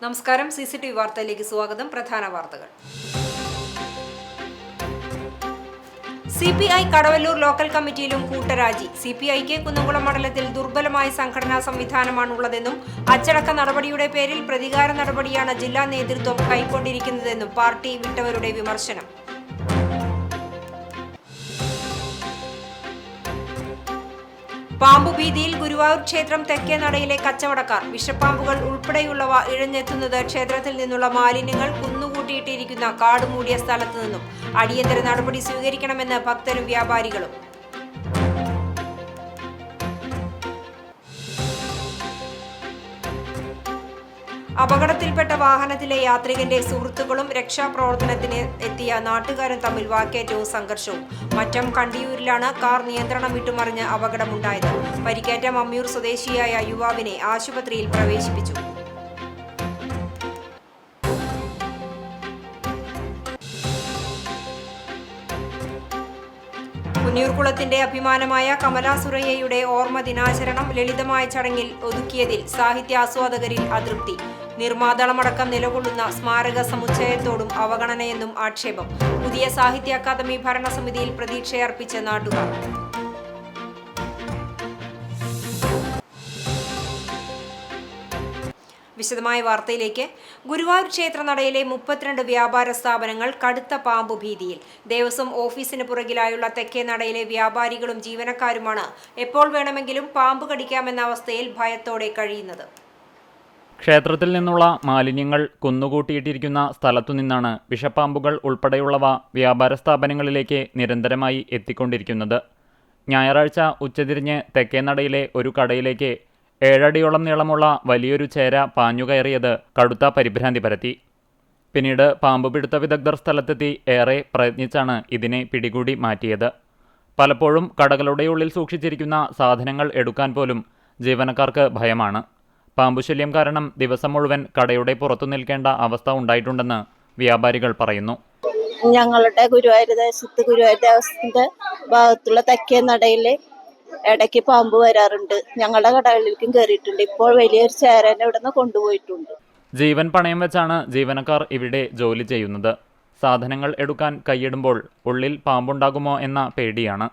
നമസ്കാരം. CCTV വാർത്തയിലേക്ക് സ്വാഗതം. പ്രധാന വാർത്തകൾ. CPI കടവല്ലൂർ ലോക്കൽ കമ്മിറ്റിയിലും കൂട്ടരാജി. CPIക്ക് കുന്നംകുളം മണ്ഡലത്തിൽ ദുർബലമായ സംഘടനാ സംവിധാനമാണുള്ളതെന്നും അച്ചടക്ക നടപടിയുടെ പേരിൽ പ്രതികാര നടപടിയാണ് ജില്ലാ നേതൃത്വം കൈക്കൊണ്ടിരിക്കുന്നതെന്നും പാർട്ടി വിട്ടവരുടെ വിമർശനം. പാമ്പുഭീതിയിൽ ഗുരുവായൂർ ക്ഷേത്രം തെക്കേ നടയിലെ കച്ചവടക്കാർ. വിഷപ്പാമ്പുകൾ ഉൾപ്പെടെയുള്ളവ ഇഴഞ്ഞെത്തുന്നത് ക്ഷേത്രത്തിൽ നിന്നുള്ള മാലിന്യങ്ങൾ കുന്നുകൂട്ടിയിട്ടിരിക്കുന്ന കാടുമൂടിയ സ്ഥലത്തു നിന്നും. അടിയന്തര നടപടി സ്വീകരിക്കണമെന്ന് ഭക്തരും വ്യാപാരികളും. അപകടത്തിൽപ്പെട്ട വാഹനത്തിലെ യാത്രികന്റെ സുഹൃത്തുക്കളും രക്ഷാപ്രവർത്തനത്തിന് എത്തിയ നാട്ടുകാരും തമ്മിൽ വാക്കേറ്റവും സംഘർഷവും. മറ്റം കണ്ടിയൂരിലാണ് കാർ നിയന്ത്രണം വിട്ടുമറിഞ്ഞ് അപകടമുണ്ടായത്. പരിക്കേറ്റ മമ്മിയൂർ സ്വദേശിയായ യുവാവിനെ ആശുപത്രിയിൽ പ്രവേശിപ്പിച്ചു. പുന്നയൂർകുളത്തിന്റെ അഭിമാനമായ കമലാ സുരയ്യയുടെ ഓർമ്മ ദിനാചരണം ലളിതമായ ചടങ്ങിൽ ഒതുക്കിയതിൽ സാഹിത്യാസ്വാദകരിൽ അതൃപ്തി. നിർമ്മാതാളമടക്കം നിലകൊള്ളുന്ന സ്മാരക സമുച്ചയത്തോടും അവഗണനയെന്നും ആക്ഷേപം. പുതിയ സാഹിത്യ അക്കാദമി ഭരണസമിതിയിൽ പ്രതീക്ഷയർപ്പിച്ച നാട്ടുകാർ. വിശദമായ വാർത്തയിലേക്ക്. ഗുരുവായൂർ ക്ഷേത്രനടയിലെ 32 വ്യാപാര സ്ഥാപനങ്ങൾ കടുത്ത പാമ്പു ഭീതിയിൽ. ദേവസ്വം ഓഫീസിന് പുറകിലായുള്ള തെക്കേ നടയിലെ വ്യാപാരികളും ജീവനക്കാരുമാണ് എപ്പോൾ വേണമെങ്കിലും പാമ്പ് കടിക്കാമെന്ന അവസ്ഥയിൽ ഭയത്തോടെ കഴിയുന്നത്. ക്ഷേത്രത്തിൽ നിന്നുള്ള മാലിന്യങ്ങൾ കുന്നുകൂട്ടിയിട്ടിരിക്കുന്ന സ്ഥലത്തുനിന്നാണ് വിഷപ്പാമ്പുകൾ ഉൾപ്പെടെയുള്ളവ വ്യാപാര സ്ഥാപനങ്ങളിലേക്ക് നിരന്തരമായി എത്തിക്കൊണ്ടിരിക്കുന്നത്. ഞായറാഴ്ച ഉച്ചതിരിഞ്ഞ് തെക്കേനടയിലെ ഒരു കടയിലേക്ക് 7 അടിയോളം നീളമുള്ള വലിയൊരു ചേര പാഞ്ഞുകയറിയത് കടുത്ത പരിഭ്രാന്തി പരത്തി. പിന്നീട് പാമ്പുപിടുത്ത വിദഗ്ധർ സ്ഥലത്തെത്തി ഏറെ പ്രയത്നിച്ചാണ് ഇതിനെ പിടികൂടി മാറ്റിയത്. പലപ്പോഴും കടകളുടെ ഉള്ളിൽ സൂക്ഷിച്ചിരിക്കുന്ന സാധനങ്ങൾ എടുക്കാൻ പോലും ജീവനക്കാർക്ക് ഭയമാണ്. പാമ്പുശല്യം കാരണം ദിവസം മുഴുവൻ കടയുടെ പുറത്തു നിൽക്കേണ്ട അവസ്ഥ ഉണ്ടായിട്ടുണ്ടെന്ന് വ്യാപാരികൾ പറയുന്നു. ഞങ്ങളുടെ ഗുരുവായൂർ ദേവസ്ഥത്തിന്റെ ഭാഗത്തുള്ള തെക്കേ നടയില് ഇടയ്ക്ക് പാമ്പ് വരാറുണ്ട്. ഞങ്ങളുടെ കടകളിലേക്കും കയറിയിട്ടുണ്ട്. ഇപ്പോൾ വലിയൊരു ചേരനെ ഇവിടെ നിന്ന് കൊണ്ടുപോയിട്ടുണ്ട്. ജീവൻ പണയം വെച്ചാണ് ജീവനക്കാർ ഇവിടെ ജോലി ചെയ്യുന്നത്. സാധനങ്ങൾ എടുക്കാൻ കൈയിടുമ്പോൾ ഉള്ളിൽ പാമ്പുണ്ടാകുമോ എന്ന പേടിയാണ്.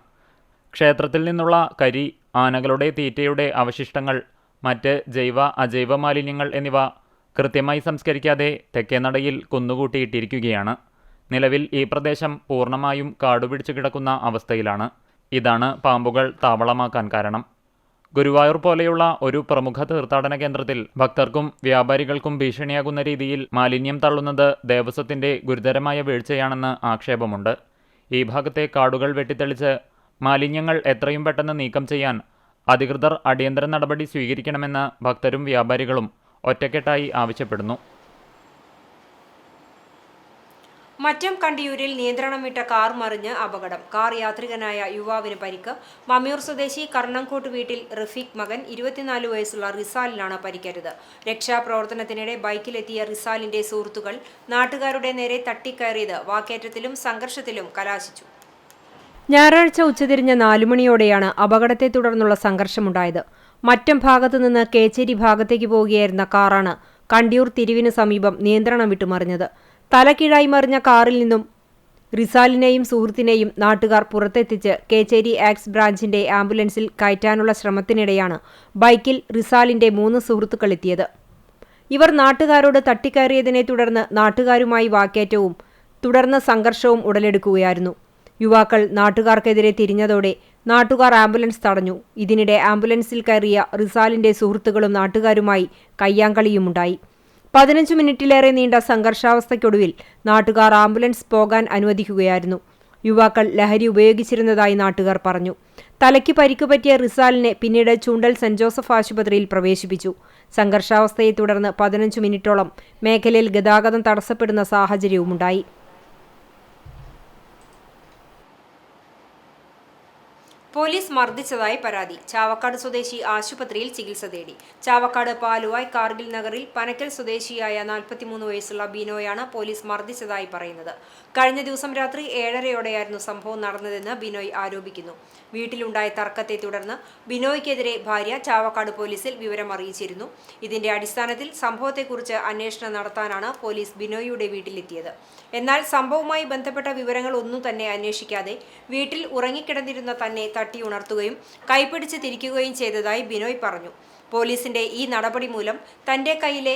ക്ഷേത്രത്തിൽ നിന്നുള്ള കരി, ആനകളുടെ തീറ്റയുടെ അവശിഷ്ടങ്ങൾ, മറ്റ് ജൈവ അജൈവ മാലിന്യങ്ങൾ എന്നിവ കൃത്യമായി സംസ്കരിക്കാതെ തെക്കേനടയിൽ കുന്നുകൂട്ടിയിട്ടിരിക്കുകയാണ്. നിലവിൽ ഈ പ്രദേശം പൂർണ്ണമായും കാടുപിടിച്ചു കിടക്കുന്ന അവസ്ഥയിലാണ്. ഇതാണ് പാമ്പുകൾ താവളമാക്കാൻ കാരണം. ഗുരുവായൂർ പോലെയുള്ള ഒരു പ്രമുഖ തീർത്ഥാടന കേന്ദ്രത്തിൽ ഭക്തർക്കും വ്യാപാരികൾക്കും ഭീഷണിയാകുന്ന രീതിയിൽ മാലിന്യം തള്ളുന്നത് ദേവസ്വത്തിന്റെ ഗുരുതരമായ വീഴ്ചയാണെന്ന് ആക്ഷേപമുണ്ട്. ഈ ഭാഗത്തെ കാടുകൾ വെട്ടിത്തെളിച്ച് മാലിന്യങ്ങൾ എത്രയും പെട്ടെന്ന് നീക്കം ചെയ്യാൻ അധികൃതർ അടിയന്തര നടപടി സ്വീകരിക്കണമെന്ന് ഭക്തരും വ്യാപാരികളും ഒറ്റക്കെട്ടായി ആവശ്യപ്പെടുന്നു. മറ്റം കണ്ടിയൂരിൽ നിയന്ത്രണം വിട്ട കാർ മറിഞ്ഞ് അപകടം. കാർ യാത്രികനായ യുവാവിന് പരിക്ക്. മമ്മിയൂർ സ്വദേശി കർണംകോട്ട് വീട്ടിൽ റഫീഖ് മകൻ 24 വയസ്സുള്ള റിസാലിനാണ് പരിക്കേറ്റത്. രക്ഷാപ്രവർത്തനത്തിനിടെ ബൈക്കിലെത്തിയ റിസാലിന്റെ സുഹൃത്തുക്കൾ നാട്ടുകാരുടെ നേരെ തട്ടിക്കയറിയത് വാക്കേറ്റത്തിലും സംഘർഷത്തിലും കലാശിച്ചു. ഞായറാഴ്ച ഉച്ചതിരിഞ്ഞ് 4 മണിയോടെയാണ് അപകടത്തെ തുടർന്നുള്ള സംഘർഷമുണ്ടായത്. മറ്റം ഭാഗത്തു നിന്ന് കേച്ചേരി ഭാഗത്തേക്ക് പോവുകയായിരുന്ന കാറാണ് കണ്ടിയൂർ തിരിവിന് സമീപം നിയന്ത്രണം വിട്ടുമറിഞ്ഞത്. തലകീഴായി മറിഞ്ഞ കാറിൽ നിന്നും റിസാലിനെയും സുഹൃത്തിനെയും നാട്ടുകാർ പുറത്തെത്തിച്ച് കേച്ചേരി ആക്സ് ബ്രാഞ്ചിന്റെ ആംബുലൻസിൽ കയറ്റാനുള്ള ശ്രമത്തിനിടെയാണ് ബൈക്കിൽ റിസാലിന്റെ 3 സുഹൃത്തുക്കൾ എത്തിയത്. ഇവർ നാട്ടുകാരോട് തട്ടിക്കയറിയതിനെ തുടർന്ന് നാട്ടുകാരുമായി വാക്കേറ്റവും തുടർന്ന് സംഘർഷവും ഉടലെടുക്കുകയായിരുന്നു. യുവാക്കൾ നാട്ടുകാർക്കെതിരെ തിരിഞ്ഞതോടെ നാട്ടുകാർ ആംബുലൻസ് തടഞ്ഞു. ഇതിനിടെ ആംബുലൻസിൽ കയറിയ റിസാലിന്റെ സുഹൃത്തുക്കളും നാട്ടുകാരുമായി കയ്യാങ്കളിയുമുണ്ടായി. 15 മിനിറ്റിലേറെ നീണ്ട സംഘർഷാവസ്ഥയ്ക്കൊടുവിൽ നാട്ടുകാർ ആംബുലൻസ് പോകാൻ അനുവദിക്കുകയായിരുന്നു. യുവാക്കൾ ലഹരി ഉപയോഗിച്ചിരുന്നതായി നാട്ടുകാർ പറഞ്ഞു. തലയ്ക്ക് പരിക്ക് പറ്റിയ റിസാലിനെ പിന്നീട് ചൂണ്ടൽ സെന്റ് ജോസഫ് ആശുപത്രിയിൽ പ്രവേശിപ്പിച്ചു. സംഘർഷാവസ്ഥയെ തുടർന്ന് 15 മിനിറ്റോളം മേഖലയിൽ ഗതാഗതം തടസ്സപ്പെടുന്ന സാഹചര്യവുമുണ്ടായി. പോലീസ് മർദ്ദിച്ചതായി പരാതി. ചാവക്കാട് സ്വദേശി ആശുപത്രിയിൽ ചികിത്സ തേടി. ചാവക്കാട് പാലുവായ് കാർഗിൽ നഗറിൽ പനക്കൽ സ്വദേശിയായ 43 വയസ്സുള്ള ബിനോയാണ് പോലീസ് മർദ്ദിച്ചതായി പറയുന്നത്. കഴിഞ്ഞ ദിവസം രാത്രി 7:30യോടെയായിരുന്നു സംഭവം നടന്നതെന്ന് ബിനോയ് ആരോപിക്കുന്നു. വീട്ടിലുണ്ടായ തർക്കത്തെ തുടർന്ന് ബിനോയ്ക്കെതിരെ ഭാര്യ ചാവക്കാട് പോലീസിൽ വിവരം അറിയിച്ചിരുന്നു. ഇതിന്റെ അടിസ്ഥാനത്തിൽ സംഭവത്തെക്കുറിച്ച് അന്വേഷണം നടത്താനാണ് പോലീസ് ബിനോയിയുടെ വീട്ടിലെത്തിയത്. എന്നാൽ സംഭവവുമായി ബന്ധപ്പെട്ട വിവരങ്ങൾ ഒന്നും തന്നെ അന്വേഷിക്കാതെ വീട്ടിൽ ഉറങ്ങിക്കിടന്നിരുന്ന തന്നെ തട്ടിയുണർത്തുകയും കൈപിടിച്ച് തിരിക്കുകയും ചെയ്തതായി ബിനോയ് പറഞ്ഞു. പോലീസിന്റെ ഈ നടപടി മൂലം തന്റെ കൈയിലെ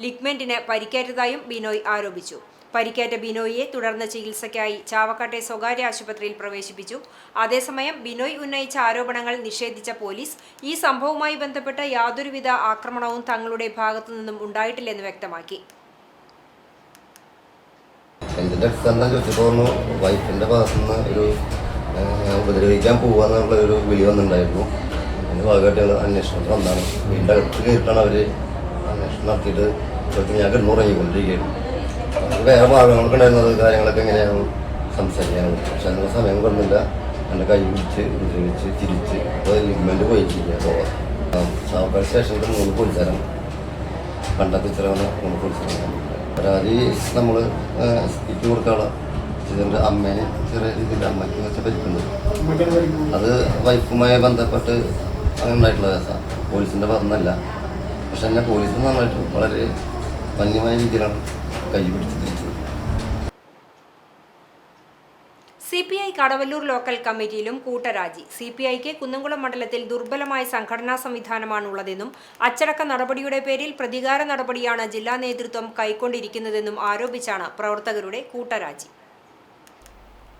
ലിഗ്മെന്റിന് പരിക്കേറ്റതായും ബിനോയ് ആരോപിച്ചു. പരിക്കേറ്റ ബിനോയിയെ തുടർന്ന് ചികിത്സയ്ക്കായി ചാവക്കാട്ടെ സ്വകാര്യ ആശുപത്രിയിൽ പ്രവേശിപ്പിച്ചു. അതേസമയം ബിനോയ് ഉന്നയിച്ച ആരോപണങ്ങൾ നിഷേധിച്ച പോലീസ് ഈ സംഭവവുമായി ബന്ധപ്പെട്ട് യാതൊരുവിധ ആക്രമണവും തങ്ങളുടെ ഭാഗത്തു നിന്നും ഉണ്ടായിട്ടില്ലെന്ന് വ്യക്തമാക്കി. എന്തിൻ്റെ അടിസ്ഥാനം ചോദിച്ചപ്പോൾ വൈഫിൻ്റെ ഭാഗത്തുനിന്ന് ഒരു ഉപദ്രവിക്കാൻ പോവാന്നുള്ള ഒരു വിളി വന്നിട്ടുണ്ടായിരുന്നു. അതിൻ്റെ ഭാഗമായിട്ട് ഞങ്ങൾ അന്വേഷണത്തിൽ വന്നതാണ്. വീടിൻ്റെ അകത്ത് കയറിയിട്ടാണ് അവർ അന്വേഷണം നടത്തിയിട്ട് ഞാൻ കിടന്നുറങ്ങിക്കൊണ്ടിരിക്കുകയായിരുന്നു. വേറെ ഭാഗങ്ങളൊക്കെ ഉണ്ടായിരുന്നത് കാര്യങ്ങളൊക്കെ എങ്ങനെയാണ് സംസാരിക്കാനാണ്. പക്ഷെ അതിനുള്ള സമയം പറഞ്ഞില്ല. എൻ്റെ കൈ പിടിച്ച് ഉപദ്രവിച്ച് തിരിച്ച് അപ്പോൾ ലിഗ്മെൻറ്റ് പോയിട്ടില്ല. ചാവക്കാട് സ്റ്റേഷനിൽ 3 പോലീസുകാരാണ്. പണ്ടത്തെ ചിലവന്ന് 3 പോലീസുകാരാണ്. പരാതി നമ്മൾ ഇട്ട് കൊടുക്കാനുള്ള ഇതിൻ്റെ അമ്മേനെ ചെറിയ രീതിയിൽ അമ്മയ്ക്ക് വെച്ച പരിക്കുണ്ട്. അത് വൈഫുമായി ബന്ധപ്പെട്ട് അങ്ങനെ ഉണ്ടായിട്ടുള്ള കേസാണ്. പോലീസിൻ്റെ ഭാഗത്തുനിന്നല്ല. പക്ഷെ എന്നെ പോലീസ് നന്നായിട്ട് വളരെ വന്യമായ രീതിയിലാണ് കൈ പിടിച്ച് തിരിച്ചത്. CPI കടവല്ലൂർ ലോക്കൽ കമ്മിറ്റിയിലും കൂട്ടരാജി. CPIക്ക് കുന്നംകുളം മണ്ഡലത്തിൽ ദുർബലമായ സംഘടനാ സംവിധാനമാണുള്ളതെന്നും അച്ചടക്ക നടപടിയുടെ പേരിൽ പ്രതികാര നടപടിയാണ് ജില്ലാ നേതൃത്വം കൈക്കൊണ്ടിരിക്കുന്നതെന്നും ആരോപിച്ചാണ് പ്രവർത്തകരുടെ കൂട്ടരാജി.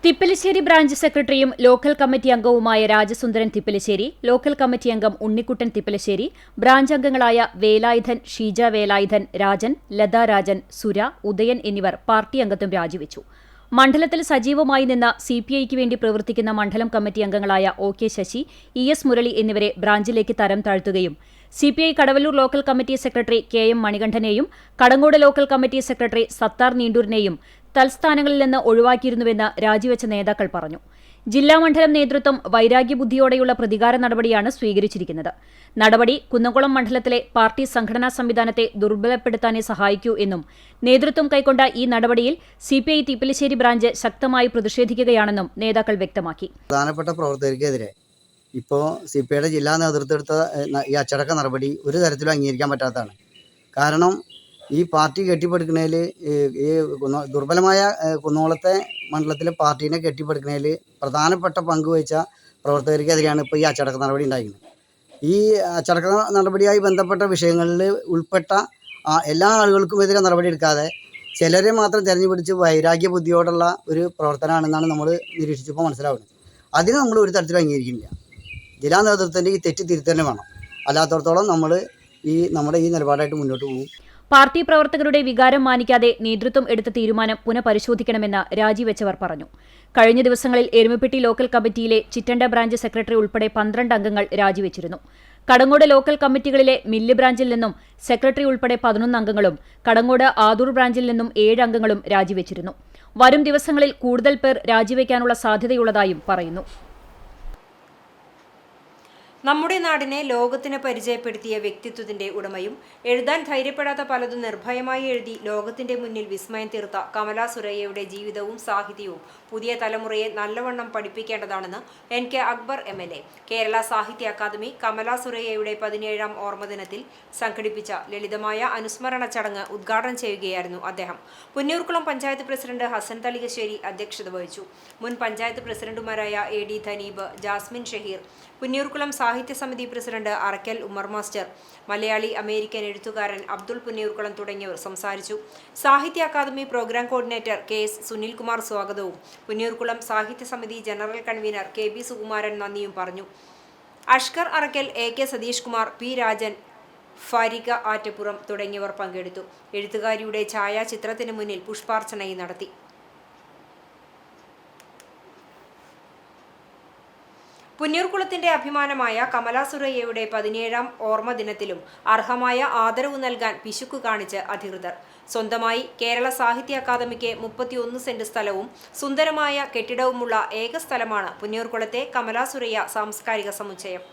തിപ്പലിശ്ശേരി ബ്രാഞ്ച് സെക്രട്ടറിയും ലോക്കൽ കമ്മിറ്റി അംഗവുമായ രാജസുന്ദരൻ തിപ്പലിശ്ശേരി, ലോക്കൽ കമ്മിറ്റി അംഗം ഉണ്ണിക്കുട്ടൻ തിപ്പലിശ്ശേരി, ബ്രാഞ്ച് അംഗങ്ങളായ വേലായുധൻ, ഷീജ വേലായുധൻ, രാജൻ, ലതാ രാജൻ, സുര, ഉദയൻ എന്നിവർ പാർട്ടി അംഗത്വം രാജിവെച്ചു. മണ്ഡലത്തിൽ സജീവമായി നിന്ന് CPIക്ക് വേണ്ടി പ്രവർത്തിക്കുന്ന മണ്ഡലം കമ്മിറ്റി അംഗങ്ങളായ OK ശശി, ES മുരളി എന്നിവരെ ബ്രാഞ്ചിലേക്ക് തരം താഴ്ത്തുകയും CPI Kadavallur local committee secretary KM മണികണ്ഠനെയും Kadangode local committee secretary Sathar നീണ്ടൂരിനെയും തൽസ്ഥാനങ്ങളിൽ നിന്ന് ഒഴിവാക്കിയിരുന്നുവെന്ന് രാജിവെച്ച നേതാക്കൾ പറഞ്ഞു. ജില്ലാ മണ്ഡലം നേതൃത്വം വൈരാഗ്യബുദ്ധിയോടെയുള്ള പ്രതികാര നടപടിയാണ് സ്വീകരിച്ചിരിക്കുന്നത്. നടപടി കുന്നംകുളം മണ്ഡലത്തിലെ പാർട്ടി സംഘടനാ സംവിധാനത്തെ ദുർബലപ്പെടുത്താനേ സഹായിക്കൂ എന്നും നേതൃത്വം കൈക്കൊണ്ട ഈ നടപടിയിൽ CPI തിപ്പലിശ്ശേരി ബ്രാഞ്ച് ശക്തമായി പ്രതിഷേധിക്കുകയാണെന്നും നേതാക്കൾ വ്യക്തമാക്കി. പ്രധാനപ്പെട്ട പ്രവർത്തകർക്കെതിരെ ഇപ്പോൾ CPIയുടെ ജില്ലാ നേതൃത്വം എടുത്ത ഈ അച്ചടക്ക നടപടി ഒരു തരത്തിലും അംഗീകരിക്കാൻ പറ്റാത്തതാണ്. കാരണം ഈ പാർട്ടി കെട്ടിപ്പടുക്കുന്നതിൽ ഈ ദുർബലമായ കുന്നോളത്തെ മണ്ഡലത്തിലെ പാർട്ടീനെ കെട്ടിപ്പടുക്കുന്നതിൽ പ്രധാനപ്പെട്ട പങ്ക് വഹിച്ച പ്രവർത്തകർക്കെതിരെയാണ് ഇപ്പോൾ ഈ അച്ചടക്ക നടപടി ഉണ്ടായിരുന്നത്. ഈ അച്ചടക്ക നടപടിയായി ബന്ധപ്പെട്ട വിഷയങ്ങളിൽ ഉൾപ്പെട്ട എല്ലാ ആളുകൾക്കുമെതിരെ നടപടിയെടുക്കാതെ ചിലരെ മാത്രം തിരഞ്ഞുപിടിച്ച് വൈരാഗ്യ ബുദ്ധിയോടുള്ള ഒരു പ്രവർത്തനമാണെന്നാണ് നമ്മൾ നിരീക്ഷിച്ചപ്പോൾ മനസ്സിലാവുന്നത്. അതിന് നമ്മൾ ഒരു തരത്തിലും അംഗീകരിക്കുന്നില്ല. ജില്ലാ നേതൃത്വത്തിൻ്റെ ഈ തെറ്റ് തിരുത്തന്നെ വേണം. അല്ലാത്തടത്തോളം നമ്മൾ നമ്മുടെ ഈ നിലപാടായിട്ട് മുന്നോട്ട് പോകും. പാർട്ടി പ്രവർത്തകരുടെ വികാരം മാനിക്കാതെ നേതൃത്വം എടുത്ത തീരുമാനം പുനഃപരിശോധിക്കണമെന്ന് രാജിവെച്ചവർ പറഞ്ഞു. കഴിഞ്ഞ ദിവസങ്ങളിൽ എരുമപ്പെട്ടി ലോക്കൽ കമ്മിറ്റിയിലെ ചിറ്റണ്ട ബ്രാഞ്ച് സെക്രട്ടറി ഉൾപ്പെടെ 12 അംഗങ്ങൾ രാജിവെച്ചിരുന്നു. കടങ്ങോട് ലോക്കൽ കമ്മിറ്റികളിലെ മില്ല് ബ്രാഞ്ചിൽ നിന്നും സെക്രട്ടറി ഉൾപ്പെടെ 11 അംഗങ്ങളും കടങ്ങോട് ആദൂർ ബ്രാഞ്ചിൽ നിന്നും 7 അംഗങ്ങളും രാജിവെച്ചിരുന്നു. വരും ദിവസങ്ങളിൽ കൂടുതൽ പേർ രാജിവെക്കാനുള്ള സാധ്യതയുള്ളതായും പറയുന്നു. നമ്മുടെ നാടിനെ ലോകത്തിന് പരിചയപ്പെടുത്തിയ വ്യക്തിത്വത്തിന്റെ ഉടമയും എഴുതാൻ ധൈര്യപ്പെടാത്ത പലതും നിർഭയമായി എഴുതി ലോകത്തിന്റെ മുന്നിൽ വിസ്മയം തീർത്ത കമലാ സുരയ്യയുടെ ജീവിതവും സാഹിത്യവും പുതിയ തലമുറയെ നല്ലവണ്ണം പഠിപ്പിക്കേണ്ടതാണെന്ന് NK അക്ബർ MLA. കേരള സാഹിത്യ അക്കാദമി കമലാ സുരയ്യയുടെ 17ാം ഓർമ്മദിനത്തിൽ സംഘടിപ്പിച്ച ലളിതമായ അനുസ്മരണ ചടങ്ങ് ഉദ്ഘാടനം ചെയ്യുകയായിരുന്നു അദ്ദേഹം. പുന്നൂർക്കുളം പഞ്ചായത്ത് പ്രസിഡന്റ് ഹസൻ തളികശ്ശേരി അധ്യക്ഷത വഹിച്ചു. മുൻ പഞ്ചായത്ത് പ്രസിഡന്റുമാരായ AD ധനീബ്, Jasmin Shaheer, Punnoorkulam Sahitya Samithi president Arakkal Ummer master, Malayali American എഴുത്തുകാരൻ അബ്ദുൾ പുന്നൂർക്കുളം തുടങ്ങിയവർ സംസാരിച്ചു. Sahitya Akademi program coordinator KS Sunilkumar സ്വാഗതവും പുന്നൂർക്കുളം സാഹിത്യ സമിതി ജനറൽ കൺവീനർ KB സുകുമാരൻ നന്ദിയും പറഞ്ഞു. അഷ്കർ അറക്കൽ, AK സതീഷ് കുമാർ, P രാജൻ, ഫാരിക ആറ്റപ്പുറം തുടങ്ങിയവർ പങ്കെടുത്തു. എഴുത്തുകാരിയുടെ ഛായാചിത്രത്തിന് മുന്നിൽ പുഷ്പാർച്ചനയും നടത്തി. പുന്നൂർകുളത്തിന്റെ അഭിമാനമായ കമലാ സുരയ്യയുടെ 17ാം ഓർമ്മ ദിനത്തിലും അർഹമായ ആദരവ് നൽകാൻ പിശുക്കു കാണിച്ച് അധികൃതർ. സ്വന്തമായി കേരള സാഹിത്യ അക്കാദമിക്ക് 31 സെന്റ് സ്ഥലവും സുന്ദരമായ കെട്ടിടവുമുള്ള ഏക സ്ഥലമാണ് പുന്നൂർകുളത്തെ കമലാ സുരയ്യ സാംസ്കാരിക സമുച്ചയം.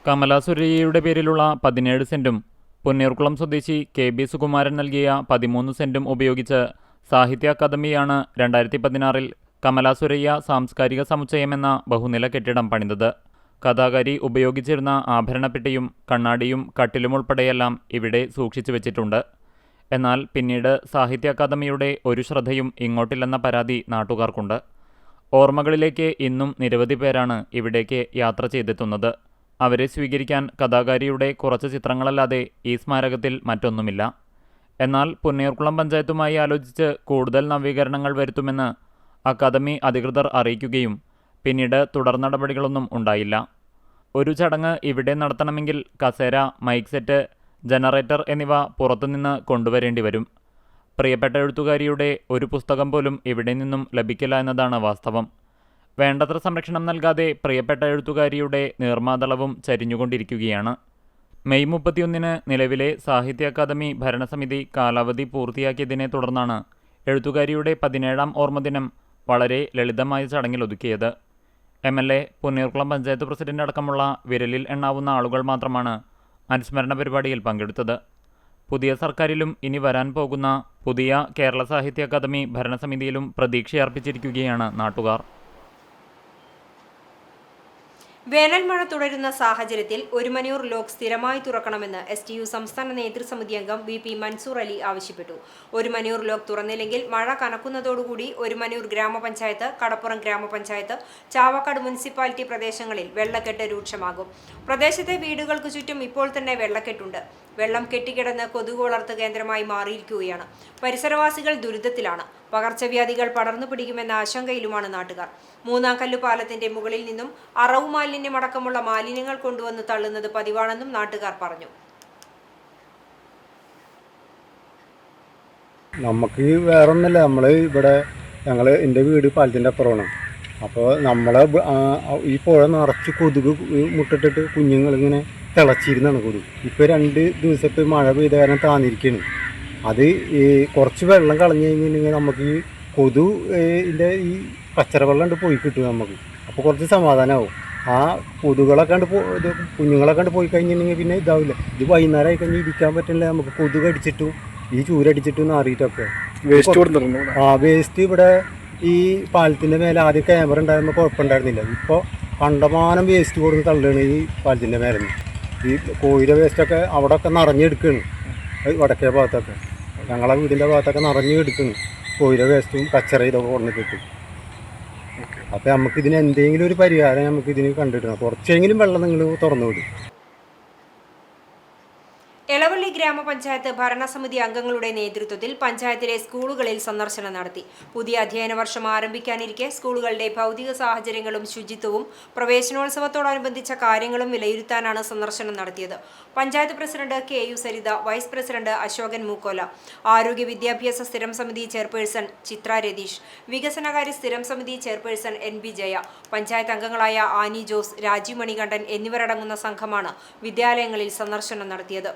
കമലാ സുരയ്യയുടെ പേരിലുള്ള 17 സെന്റും പുന്നൂർകുളം സ്വദേശി KB സുകുമാരൻ നൽകിയ 13 സെന്റും ഉപയോഗിച്ച് സാഹിത്യ അക്കാദമിയാണ് 2016-ൽ കമലാ സുരയ്യ സാംസ്കാരിക സമുച്ചയം എന്ന ബഹുനില കെട്ടിടം പണിതത്. കഥാകാരി ഉപയോഗിച്ചിരുന്ന ആഭരണപ്പെട്ടിയും കണ്ണാടിയും കട്ടിലും ഉൾപ്പെടെയെല്ലാം ഇവിടെ സൂക്ഷിച്ചു വെച്ചിട്ടുണ്ട്. എന്നാൽ പിന്നീട് സാഹിത്യ അക്കാദമിയുടെ ഒരു ശ്രദ്ധയും ഇങ്ങോട്ടില്ലെന്ന പരാതി നാട്ടുകാർക്കുണ്ട്. ഓർമ്മകളിലേക്ക് ഇന്നും നിരവധി പേരാണ് ഇവിടേക്ക് യാത്ര ചെയ്തെത്തുന്നത്. അവരെ സ്വീകരിക്കാൻ കഥാകാരിയുടെ കുറച്ച് ചിത്രങ്ങളല്ലാതെ ഈ സ്മാരകത്തിൽ മറ്റൊന്നുമില്ല. എന്നാൽ പുന്നയൂർകുളം പഞ്ചായത്തുമായി ആലോചിച്ച് കൂടുതൽ നവീകരണങ്ങൾ വരുത്തുമെന്ന് അക്കാദമി അധികൃതർ അറിയിക്കുകയും പിന്നീട് തുടർ നടപടികളൊന്നും ഉണ്ടായില്ല. ഒരു ചടങ്ങ് ഇവിടെ നടത്തണമെങ്കിൽ കസേര, മൈക്ക് സെറ്റ്, ജനറേറ്റർ എന്നിവ പുറത്തുനിന്ന് കൊണ്ടുവരേണ്ടി വരും. പ്രിയപ്പെട്ട എഴുത്തുകാരിയുടെ ഒരു പുസ്തകം പോലും ഇവിടെ നിന്നും ലഭിക്കില്ല എന്നതാണ് വാസ്തവം. വേണ്ടത്ര സംരക്ഷണം നൽകാതെ പ്രിയപ്പെട്ട എഴുത്തുകാരിയുടെ നീർമാതളവും ചരിഞ്ഞുകൊണ്ടിരിക്കുകയാണ്. മെയ് 31-ന് നിലവിലെ സാഹിത്യ അക്കാദമി ഭരണസമിതി കാലാവധി പൂർത്തിയാക്കിയതിനെ തുടർന്നാണ് എഴുത്തുകാരിയുടെ 17ാം ഓർമ്മദിനം വളരെ ലളിതമായ ചടങ്ങിൽ ഒതുക്കിയത്. MLA, പുന്നയൂർകുളം പഞ്ചായത്ത് പ്രസിഡന്റ് അടക്കമുള്ള വിരലിൽ എണ്ണാവുന്ന ആളുകൾ മാത്രമാണ് അനുസ്മരണ പരിപാടിയിൽ പങ്കെടുത്തത്. പുതിയ സർക്കാരിലും ഇനി വരാൻ പോകുന്ന പുതിയ കേരള സാഹിത്യ അക്കാദമി ഭരണസമിതിയിലും പ്രതീക്ഷയർപ്പിച്ചിരിക്കുകയാണ് നാട്ടുകാർ. വേനൽ മഴ തുടരുന്ന സാഹചര്യത്തിൽ ഒരുമനയൂർ ലോക്ക് സ്ഥിരമായി തുറക്കണമെന്ന് STU സംസ്ഥാന നേതൃസമിതി അംഗം VP മൻസൂർ അലി ആവശ്യപ്പെട്ടു. ഒരുമനയൂർ ലോക്ക് തുറന്നില്ലെങ്കിൽ മഴ കനക്കുന്നതോടുകൂടി ഒരുമനയൂർ ഗ്രാമപഞ്ചായത്ത്, കടപ്പുറം ഗ്രാമപഞ്ചായത്ത്, ചാവക്കാട് മുനിസിപ്പാലിറ്റി പ്രദേശങ്ങളിൽ വെള്ളക്കെട്ട് രൂക്ഷമാകും. പ്രദേശത്തെ വീടുകൾക്ക് ചുറ്റും ഇപ്പോൾ തന്നെ വെള്ളക്കെട്ടുണ്ട്. വെള്ളം കെട്ടിക്കിടന്ന് കൊതുക് വളർത്തു കേന്ദ്രമായി മാറിയിരിക്കുകയാണ്. പരിസരവാസികൾ ദുരിതത്തിലാണ്. പകർച്ചവ്യാധികൾ പടർന്നു പിടിക്കുമെന്ന ആശങ്കയിലുമാണ് നാട്ടുകാർ. മൂന്നാം കല്ലു പാലത്തിന്റെ മുകളിൽ നിന്നും അറവു മാലിന്യമടക്കമുള്ള മാലിന്യങ്ങൾ കൊണ്ടുവന്ന് തള്ളുന്നത് പതിവാണെന്നും നാട്ടുകാർ പറഞ്ഞു. നമുക്ക് വേറൊന്നല്ല, നമ്മൾ ഇവിടെ എൻ്റെ വീട് പാലത്തിൻ്റെ അപ്പുറമാണ്. അപ്പോൾ നമ്മളെ ഈ പുഴ നിറച്ച് കൊതുക് മുട്ടിട്ടിട്ട് കുഞ്ഞുങ്ങളിങ്ങനെ തിളച്ചിരുന്നാണ് കൊതുക്. ഇപ്പോൾ 2 ദിവസത്തെ മഴ പെയ്ത കാരണം താന്നിരിക്കുകയാണ്. അത് കുറച്ച് വെള്ളം കളഞ്ഞു കഴിഞ്ഞിട്ടുണ്ടെങ്കിൽ നമുക്ക് ഈ കൊതുകിൻ്റെ ഈ കച്ചറ വെള്ളം ഉണ്ട് പോയി കിട്ടും നമുക്ക്. അപ്പോൾ കുറച്ച് സമാധാനമാവും. ആ കൊതുകുകളൊക്കെ ഇത് കുഞ്ഞുങ്ങളൊക്കെ പോയി കഴിഞ്ഞിട്ടുണ്ടെങ്കിൽ പിന്നെ ഇതാവില്ല. ഇത് വൈകുന്നേരം ആയി കഴിഞ്ഞാൽ ഇരിക്കാൻ പറ്റില്ല നമുക്ക്. കൊതുക് അടിച്ചിട്ടും ഈ ചൂരടിച്ചിട്ടും നാറിയിട്ടൊക്കെ വേസ്റ്റ് ഇവിടെ ഈ പാലത്തിൻ്റെ മേലെ ആദ്യം ക്യാമറ ഉണ്ടായിരുമ്പോൾ കുഴപ്പമുണ്ടായിരുന്നില്ല. ഇപ്പോൾ കണ്ടമാനം വേസ്റ്റ് കൊടുത്ത് തള്ളുകയാണ് ഈ പാലത്തിൻ്റെ മേലെ. ഈ കോഴിയുടെ വേസ്റ്റൊക്കെ അവിടെയൊക്കെ നിറഞ്ഞെടുക്കുകയാണ്. വടക്കേ ഭാഗത്തൊക്കെ ഞങ്ങളെ വീടിൻ്റെ ഭാഗത്തൊക്കെ നിറഞ്ഞെടുക്കുന്നു കോഴിയുടെ വേസ്റ്റും കച്ചറ ഇതൊക്കെ കൊണ്ടിട്ടിട്ട്. അപ്പോൾ നമുക്കിതിന് എന്തെങ്കിലും ഒരു പരിഹാരം നമുക്കിതിന് കണ്ടിടണം. കുറച്ചെങ്കിലും വെള്ളം നിങ്ങൾ തുറന്നു വിടും. എളവള്ളി ഗ്രാമപഞ്ചായത്ത് ഭരണസമിതി അംഗങ്ങളുടെ നേതൃത്വത്തിൽ പഞ്ചായത്തിലെ സ്കൂളുകളിൽ സന്ദർശനം നടത്തി. പുതിയ അധ്യയന വർഷം ആരംഭിക്കാനിരിക്കെ സ്കൂളുകളുടെ ഭൗതിക സാഹചര്യങ്ങളും ശുചിത്വവും പ്രവേശനോത്സവത്തോടനുബന്ധിച്ച കാര്യങ്ങളും വിലയിരുത്താനാണ് സന്ദർശനം നടത്തിയത്. Panchayat president KU Saritha, vice president Ashokan Mookkola, ആരോഗ്യ വിദ്യാഭ്യാസ സ്ഥിരം സമിതി ചെയർപേഴ്സൺ ചിത്ര രതീഷ്, വികസനകാര്യ സ്ഥിരം സമിതി ചെയർപേഴ്സൺ NB ജയ, പഞ്ചായത്ത് അംഗങ്ങളായ ആനി ജോസ്, രാജീവ് മണികണ്ഠൻ എന്നിവരടങ്ങുന്ന സംഘമാണ് വിദ്യാലയങ്ങളിൽ സന്ദർശനം നടത്തിയത്.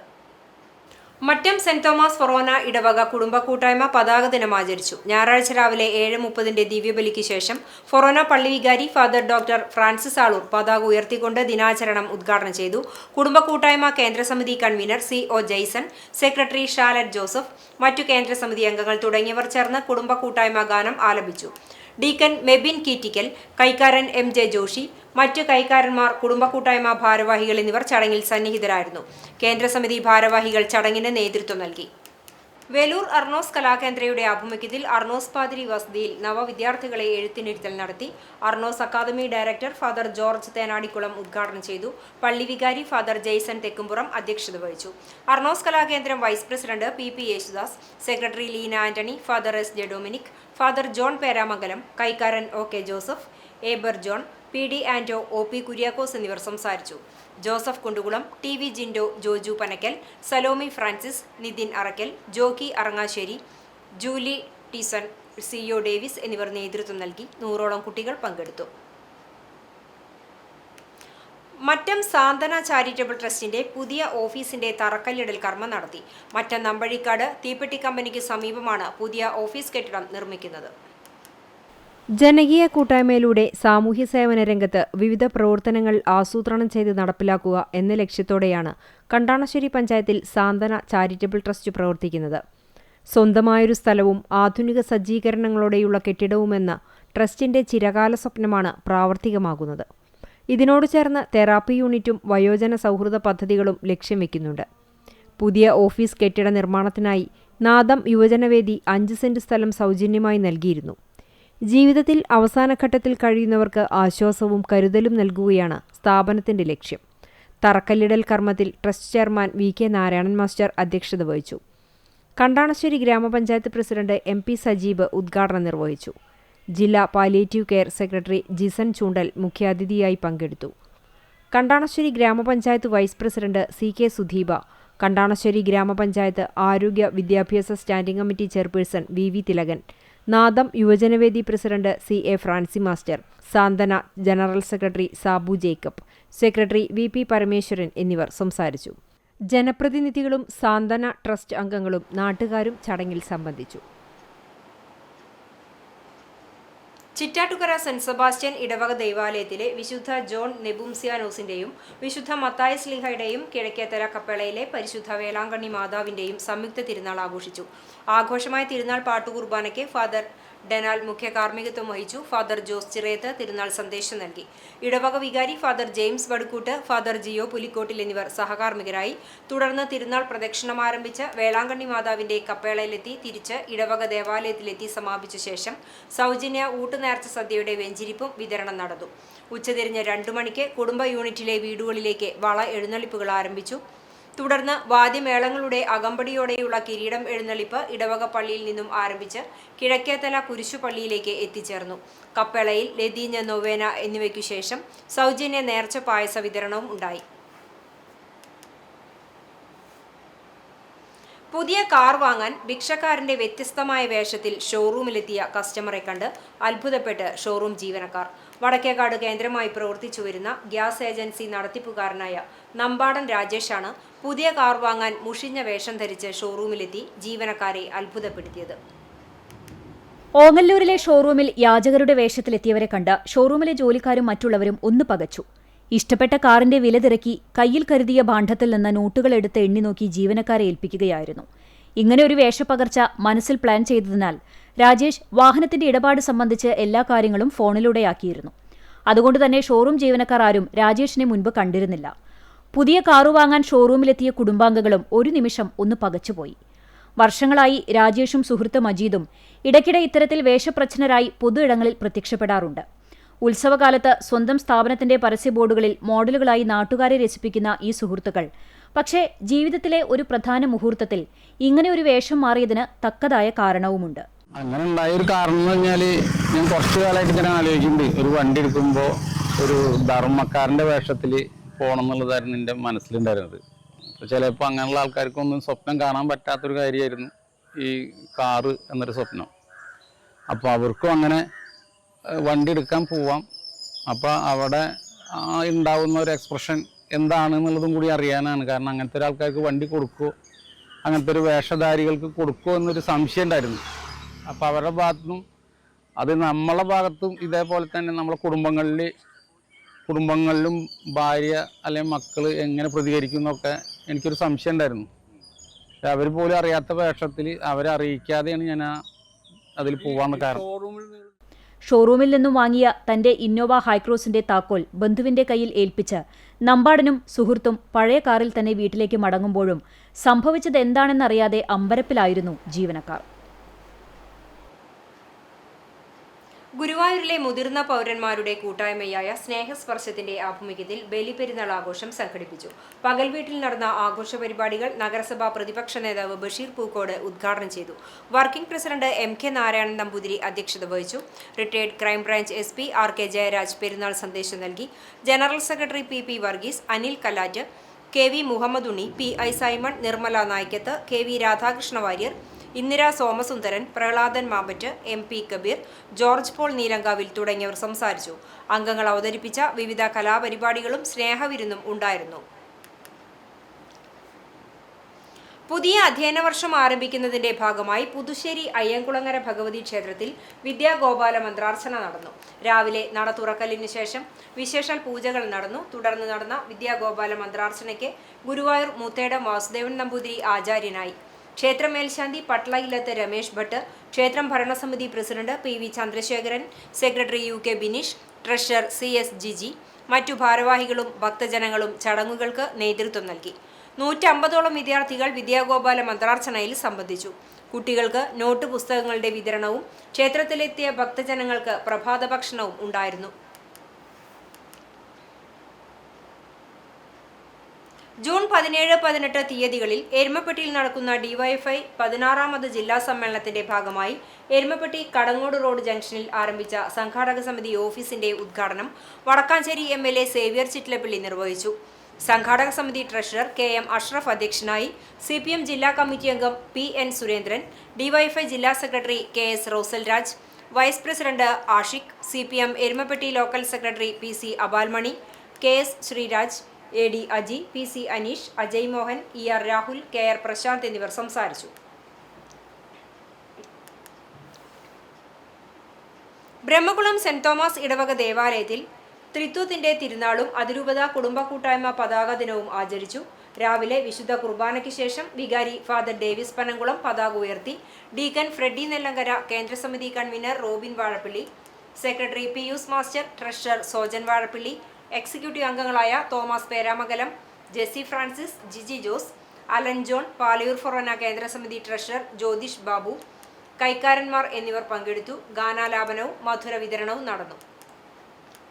മറ്റം സെന്റ് തോമസ് ഫൊറോന ഇടവക കുടുംബ കൂട്ടായ്മ പതാക ദിനം ആചരിച്ചു. ഞായറാഴ്ച രാവിലെ 7:30 ദിവ്യബലിക്ക് ശേഷം ഫൊറോന പള്ളി വികാരി ഫാദർ ഡോക്ടർ ഫ്രാൻസിസ് ആളൂർ പതാക ഉയർത്തിക്കൊണ്ട് ദിനാചരണം ഉദ്ഘാടനം ചെയ്തു. കുടുംബ കൂട്ടായ്മ കേന്ദ്രസമിതി convener CO Jason, secretary Shalet Joseph, മറ്റു കേന്ദ്രസമിതി അംഗങ്ങൾ തുടങ്ങിയവർ ചേർന്ന് കുടുംബ കൂട്ടായ്മ ഗാനം ആലപിച്ചു. ഡീക്കൻ മെബിൻ കീറ്റിക്കൽ, കൈക്കാരൻ MJ ജോഷി, മറ്റു കൈക്കാരന്മാർ, കുടുംബ കൂട്ടായ്മ ഭാരവാഹികൾ എന്നിവർ ചടങ്ങിൽ സന്നിഹിതരായിരുന്നു. കേന്ദ്രസമിതി ഭാരവാഹികൾ ചടങ്ങിന് നേതൃത്വം നൽകി. വേലൂർ അർണോസ് കലാകേന്ദ്രയുടെ ആഭിമുഖ്യത്തിൽ അർണോസ് പാതിരി വസതിയിൽ നവവിദ്യാർത്ഥികളെ എഴുത്തിനിരുത്തൽ നടത്തി. Arnos academy director father George Thenadikulam ഉദ്ഘാടനം ചെയ്തു. പള്ളി വികാരി ഫാദർ ജെയ്സൺ തെക്കുംപുറം അധ്യക്ഷത വഹിച്ചു. അർണോസ് കലാകേന്ദ്രം vice president PP Yesudas, secretary Leena Antony, father SJ Dominic, father John Peramangalam, കൈക്കാരൻ OK Joseph, Eber John, PD Anto, OP Kuriakose എന്നിവർ സംസാരിച്ചു. Joseph Kundukulam, TV Jindo, Joju Panakkal, Salome Francis, Nithin Arakkal, Jokki Arangassery, Julie Teeson, CO Davis എന്നിവർ നേതൃത്വം നൽകി. 100ഓളം കുട്ടികൾ പങ്കെടുത്തു. മറ്റം സാന്ത്വന ചാരിറ്റബിൾ ട്രസ്റ്റിന്റെ പുതിയ ഓഫീസിന്റെ തറക്കല്ലിടൽ കർമ്മം നടത്തി. മറ്റം നമ്പഴിക്കാട് തീപ്പെട്ടി കമ്പനിക്ക് സമീപമാണ് പുതിയ ഓഫീസ് കെട്ടിടം നിർമ്മിക്കുന്നത്. ജനകീയ കൂട്ടായ്മയിലൂടെ സാമൂഹ്യ സേവന രംഗത്ത് വിവിധ പ്രവർത്തനങ്ങൾ ആസൂത്രണം ചെയ്ത് നടപ്പിലാക്കുക എന്ന ലക്ഷ്യത്തോടെയാണ് കണ്ടാണശ്ശേരി പഞ്ചായത്തിൽ സാന്ത്വന ചാരിറ്റബിൾ ട്രസ്റ്റ് പ്രവർത്തിക്കുന്നത്. സ്വന്തമായൊരു സ്ഥലവും ആധുനിക സജ്ജീകരണങ്ങളോടെയുള്ള കെട്ടിടവുമെന്ന ട്രസ്റ്റിന്റെ ചിരകാല സ്വപ്നമാണ് പ്രാവർത്തികമാകുന്നത്. ഇതിനോട് ചേർന്ന് തെറാപ്പി യൂണിറ്റും വയോജന സൗഹൃദ പദ്ധതികളും ലക്ഷ്യം വയ്ക്കുന്നുണ്ട്. പുതിയ ഓഫീസ് കെട്ടിട നിർമ്മാണത്തിനായി നാദം യുവജനവേദി 5 സെന്റ് സ്ഥലം സൗജന്യമായി നൽകിയിരുന്നു. ജീവിതത്തിൽ അവസാനഘട്ടത്തിൽ കഴിയുന്നവർക്ക് ആശ്വാസവും കരുതലും നൽകുകയാണ് സ്ഥാപനത്തിന്റെ ലക്ഷ്യം. തറക്കല്ലിടൽ കർമ്മത്തിൽ trust chairman VK Narayanan master അധ്യക്ഷത വഹിച്ചു. കണ്ടാണശ്ശേരി ഗ്രാമപഞ്ചായത്ത് പ്രസിഡന്റ് MP സജീബ് ഉദ്ഘാടനം നിർവഹിച്ചു. ജില്ലാ പാലിയേറ്റീവ് കെയർ സെക്രട്ടറി ജിസൻ ചൂണ്ടൽ മുഖ്യാതിഥിയായി പങ്കെടുത്തു. കണ്ടാണശ്ശേരി ഗ്രാമപഞ്ചായത്ത് വൈസ് പ്രസിഡന്റ് CK സുധീബ, കണ്ടാണശ്ശേരി ഗ്രാമപഞ്ചായത്ത് ആരോഗ്യ വിദ്യാഭ്യാസ standing committee chairperson VV Thilakan, നാദം യുവജനവേദി പ്രസിഡന്റ് CA ഫ്രാൻസി മാസ്റ്റർ, സാന്ത്വന general secretary Sabu Jacob, secretary VP Parameswaran എന്നിവർ സംസാരിച്ചു. ജനപ്രതിനിധികളും സാന്ത്വന ട്രസ്റ്റ് അംഗങ്ങളും നാട്ടുകാരും ചടങ്ങിൽ സംബന്ധിച്ചു. ചിറ്റാറ്റുകര സെന്റ് സെബാസ്റ്റ്യൻ ഇടവക ദൈവാലയത്തിലെ വിശുദ്ധ ജോൺ നെബുംസിയാനോസിന്റെയും വിശുദ്ധ മത്തായി സ്ലീഹയുടെയും കിഴക്കേത്തല കപ്പേളയിലെ പരിശുദ്ധ വേളാങ്കണ്ണി മാതാവിന്റെയും സംയുക്ത തിരുനാൾ ആഘോഷിച്ചു. ആഘോഷമായ തിരുനാൾ പാട്ടുകുർബാനയ്ക്ക് ഫാദർ ഡെനാൽ മുഖ്യ കാർമ്മികത്വം വഹിച്ചു. ഫാദർ ജോസ് ചിറയത്ത് തിരുനാൾ സന്ദേശം നൽകി. ഇടവക വികാരി father James Vadukoot, father Jio Pulikkottil എന്നിവർ സഹകാർമ്മികരായി. തുടർന്ന് തിരുനാൾ പ്രദക്ഷിണം ആരംഭിച്ച് വേളാങ്കണ്ണി മാതാവിന്റെ കപ്പേളയിലെത്തി തിരിച്ച് ഇടവക ദേവാലയത്തിലെത്തി സമാപിച്ച ശേഷം സൗജന്യ ഊട്ടുനേർച്ച സദ്യയുടെ വെഞ്ചിരിപ്പും വിതരണം നടന്നു. ഉച്ചതിരിഞ്ഞ് 2 മണിക്ക് കുടുംബ യൂണിറ്റിലെ വീടുകളിലേക്ക് വള എഴുന്നള്ളിപ്പുകൾ ആരംഭിച്ചു. തുടർന്ന് വാദ്യമേളങ്ങളുടെ അകമ്പടിയോടെയുള്ള കിരീടം എഴുന്നള്ളിപ്പ് ഇടവക പള്ളിയിൽ നിന്നും ആരംഭിച്ച് കിഴക്കേത്തല കുരിശുപള്ളിയിലേക്ക് എത്തിച്ചേർന്നു. കപ്പേളയിൽ ലതീഞ്ഞ നൊവേന എന്നിവയ്ക്കു ശേഷം സൗജന്യ നേർച്ച പായസ വിതരണവും ഉണ്ടായി. പുതിയ കാർ വാങ്ങാൻ ഭിക്ഷക്കാരന്റെ വ്യത്യസ്തമായ വേഷത്തിൽ ഷോറൂമിലെത്തിയ കസ്റ്റമറെ കണ്ട് അത്ഭുതപ്പെട്ട് ഷോറൂം ജീവനക്കാർ. വടക്കേക്കാട് കേന്ദ്രമായി പ്രവർത്തിച്ചു വരുന്ന ഗ്യാസ് ഏജൻസി നടത്തിപ്പുകാരനായ നമ്പാടൻ രാജേഷാണ് പുതിയ കാർ വാങ്ങാൻ മുഷിഞ്ഞ വേഷം ധരിച്ച് ഷോറൂമിലെത്തി ജീവനക്കാരെ അത്ഭുതപ്പെടുത്തിയത്. ഓങ്ങല്ലൂരിലെ ഷോറൂമിൽ യാചകരുടെ വേഷത്തിലെത്തിയവരെ കണ്ട് ഷോറൂമിലെ ജോലിക്കാരും മറ്റുള്ളവരും ഒന്ന് പകച്ചു. ഇഷ്ടപ്പെട്ട കാറിന്റെ വില തിരക്കി കയ്യിൽ കരുതിയ ഭാണ്ഡത്തിൽ നിന്ന് നോട്ടുകൾ എടുത്ത് എണ്ണി നോക്കി ജീവനക്കാരെ ഏൽപ്പിക്കുകയായിരുന്നു. ഇങ്ങനെ ഒരു വേഷപ്പകർച്ച മനസ്സിൽ പ്ലാൻ ചെയ്തതിനാൽ രാജേഷ് വാഹനത്തിന്റെ ഇടപാട് സംബന്ധിച്ച് എല്ലാ കാര്യങ്ങളും ഫോണിലൂടെയാക്കിയിരുന്നു. അതുകൊണ്ട് തന്നെ ഷോറൂം ജീവനക്കാർ ആരും രാജേഷിനെ മുൻപ് കണ്ടിരുന്നില്ല. പുതിയ കാറു വാങ്ങാൻ ഷോറൂമിലെത്തിയ കുടുംബാംഗങ്ങളും ഒരു നിമിഷം ഒന്ന് പകച്ചുപോയി. വർഷങ്ങളായി രാജേഷും സുഹൃത്ത് മജീദും ഇടയ്ക്കിടെ ഇത്തരത്തിൽ വേഷപ്രച്ഛന്നരായി പൊതു ഇടങ്ങളിൽ പ്രത്യക്ഷപ്പെടാറുണ്ട്. ഉത്സവകാലത്ത് സ്വന്തം സ്ഥാപനത്തിന്റെ പരസ്യ ബോർഡുകളിൽ മോഡലുകളായി നാട്ടുകാരെ രസിപ്പിക്കുന്ന ഈ സുഹൃത്തുക്കൾ പക്ഷേ ജീവിതത്തിലെ ഒരു പ്രധാന മുഹൂർത്തത്തിൽ ഇങ്ങനെ ഒരു വേഷം മാറിയതിന് തക്കതായ കാരണവുമുണ്ട്. അങ്ങനെ ഉണ്ടായ ഒരു കാരണം എന്ന് പറഞ്ഞാൽ ഞാൻ കുറച്ചു കാലമായിട്ട് ഇങ്ങനെ ആലോചിക്കുന്നുണ്ട്. ഒരു വണ്ടി എടുക്കുമ്പോൾ ഒരു ധർമ്മക്കാരൻ്റെ വേഷത്തിൽ പോകണം എന്നുള്ളതായിരുന്നു എൻ്റെ മനസ്സിലുണ്ടായിരുന്നത്. അപ്പോൾ ചിലപ്പോൾ അങ്ങനെയുള്ള ആൾക്കാർക്കൊന്നും സ്വപ്നം കാണാൻ പറ്റാത്തൊരു കാര്യമായിരുന്നു ഈ കാറ് എന്നൊരു സ്വപ്നം. അപ്പോൾ അവർക്കും അങ്ങനെ വണ്ടി എടുക്കാൻ പോവാം. അപ്പോൾ അവിടെ ഉണ്ടാവുന്ന ഒരു എക്സ്പ്രഷൻ എന്താണെന്നുള്ളതും കൂടി അറിയാനാണ്. കാരണം അങ്ങനത്തെ ഒരാൾക്കാർക്ക് വണ്ടി കൊടുക്കുമോ, അങ്ങനത്തെ ഒരു വേഷധാരികൾക്ക് കൊടുക്കുമോ എന്നൊരു സംശയം ഉണ്ടായിരുന്നു. അപ്പോൾ അവരുടെ ഭാഗത്തുനിന്നും അത് നമ്മളെ ഭാഗത്തും ഇതേപോലെ തന്നെ നമ്മളെ കുടുംബങ്ങളിലും ഭാര്യ അല്ലെങ്കിൽ മക്കൾ എങ്ങനെ പ്രതികരിക്കും എന്നൊക്കെ എനിക്കൊരു സംശയം ഉണ്ടായിരുന്നു. പക്ഷെ അവർ പോലും അറിയാത്ത വേഷത്തിൽ അവരെ അറിയിക്കാതെയാണ് ഞാൻ അതിൽ പോവാനുള്ള കാരണം. ഷോറൂമിൽ നിന്നും വാങ്ങിയ തന്റെ ഇന്നോവ ഹൈക്രോസിന്റെ താക്കോൽ ബന്ധുവിന്റെ കയ്യിൽ ഏൽപ്പിച്ച് നമ്പാടനും സുഹൃത്തും പഴയ കാറിൽ തന്നെ വീട്ടിലേക്ക് മടങ്ങുമ്പോഴും സംഭവിച്ചത് എന്താണെന്നറിയാതെ അമ്പരപ്പിലായിരുന്നു ജീവനക്കാർ. ഗുരുവായൂരിലെ മുതിർന്ന പൗരന്മാരുടെ കൂട്ടായ്മയായ സ്നേഹസ്പർശത്തിന്റെ ആഭിമുഖ്യത്തിൽ ബലിപെരുന്നാൾ ആഘോഷം സംഘടിപ്പിച്ചു. പകൽ വീട്ടിൽ നടന്ന ആഘോഷ പരിപാടികൾ നഗരസഭാ പ്രതിപക്ഷ നേതാവ് ബഷീർ പൂക്കോട് ഉദ്ഘാടനം ചെയ്തു. Working president MK Narayanan Namboothiri അധ്യക്ഷത വഹിച്ചു. Retired crime branch SP RK Jayaraj പെരുന്നാൾ സന്ദേശം നൽകി. General secretary PP Varghese, Anil Kallatt, KV Muhammad Unni, PI Simon, Nirmala Naikkath, KV Radhakrishna Warrier, Indira Somasundaran, Prahladan Mampatt, MP Kabeer, George Paul Neelankavil തുടങ്ങിയവർ സംസാരിച്ചു. അംഗങ്ങൾ അവതരിപ്പിച്ച വിവിധ കലാപരിപാടികളും സ്നേഹവിരുന്നും ഉണ്ടായിരുന്നു. പുതിയ അധ്യയന വർഷം ആരംഭിക്കുന്നതിന്റെ ഭാഗമായി പുതുശ്ശേരി അയ്യൻകുളങ്ങര ഭഗവതി ക്ഷേത്രത്തിൽ വിദ്യാഗോപാല മന്ത്രാർച്ചന നടന്നു. രാവിലെ നട തുറക്കലിന് ശേഷം വിശേഷാൽ പൂജകൾ നടന്നു. തുടർന്ന് നടന്ന വിദ്യാഗോപാല മന്ത്രാർച്ചനയ്ക്ക് ഗുരുവായൂർ മൂത്തേടം വാസുദേവൻ നമ്പൂതിരി ആചാര്യനായി. ക്ഷേത്ര മേൽശാന്തി പട്ള ഇല്ലത്ത് രമേശ് ഭട്ട്, ക്ഷേത്രം ഭരണസമിതി president PV Chandrasekharan, secretary UK Bineesh, treasurer CS Jiji, മറ്റു ഭാരവാഹികളും ഭക്തജനങ്ങളും ചടങ്ങുകൾക്ക് നേതൃത്വം നൽകി. 150ഓളം വിദ്യാർത്ഥികൾ വിദ്യാഗോപാല മന്ത്രാർച്ചനയിൽ സംബന്ധിച്ചു. കുട്ടികൾക്ക് നോട്ട് പുസ്തകങ്ങളുടെ വിതരണവും ക്ഷേത്രത്തിലെത്തിയ ഭക്തജനങ്ങൾക്ക് പ്രഭാത ഭക്ഷണവും ഉണ്ടായിരുന്നു. ജൂൺ 17-18 തീയതികളിൽ എരുമപ്പെട്ടിയിൽ നടക്കുന്ന DYFI 16ാമത് ജില്ലാ സമ്മേളനത്തിന്റെ ഭാഗമായി എരുമപ്പെട്ടി കടങ്ങോട് റോഡ് ജംഗ്ഷനിൽ ആരംഭിച്ച സംഘാടക സമിതി ഓഫീസിന്റെ ഉദ്ഘാടനം വടക്കാഞ്ചേരി MLA സേവ്യർ ചിറ്റ്ലപ്പള്ളി നിർവഹിച്ചു. സംഘാടക സമിതി ട്രഷറർ KM അഷ്റഫ് അധ്യക്ഷനായി. CPM ജില്ലാ കമ്മിറ്റി അംഗം PN സുരേന്ദ്രൻ, DYFI ജില്ലാ secretary KS Rosal Raj, vice president Ashiq, CPM Erumapetty local secretary PC Abalmani, KS Sreeraj, AD Aji, PC Aneesh, Ajay Mohan, ER Rahul, KR Prasanth എന്നിവർ സംസാരിച്ചു. ബ്രഹ്മകുളം സെന്റ് തോമസ് ഇടവക ദേവാലയത്തിൽ ത്രിത്വത്തിന്റെ തിരുനാളും അതിരൂപത കുടുംബ കൂട്ടായ്മ പതാക ദിനവും ആചരിച്ചു. രാവിലെ വിശുദ്ധ കുർബാനയ്ക്ക് ശേഷം വികാരി ഫാദർ ഡേവിസ് പനംകുളം പതാക ഉയർത്തി. ഡീക്കൻ ഫ്രെഡി നെല്ലങ്കര, കേന്ദ്രസമിതി convener Robin Vazhappilly, secretary Pius master, treasurer Sojan Vazhappilly, executive അംഗങ്ങളായ Thomas Peramangalam, Jessy Francis, Jiji Jose, Alan John, Palayur forane കേന്ദ്രസമിതി ട്രഷറർ ജ്യോതിഷ് ബാബു, കൈക്കാരന്മാർ എന്നിവർ പങ്കെടുത്തു. ഗാനാലാപനവും മധുര വിതരണവും നടന്നു.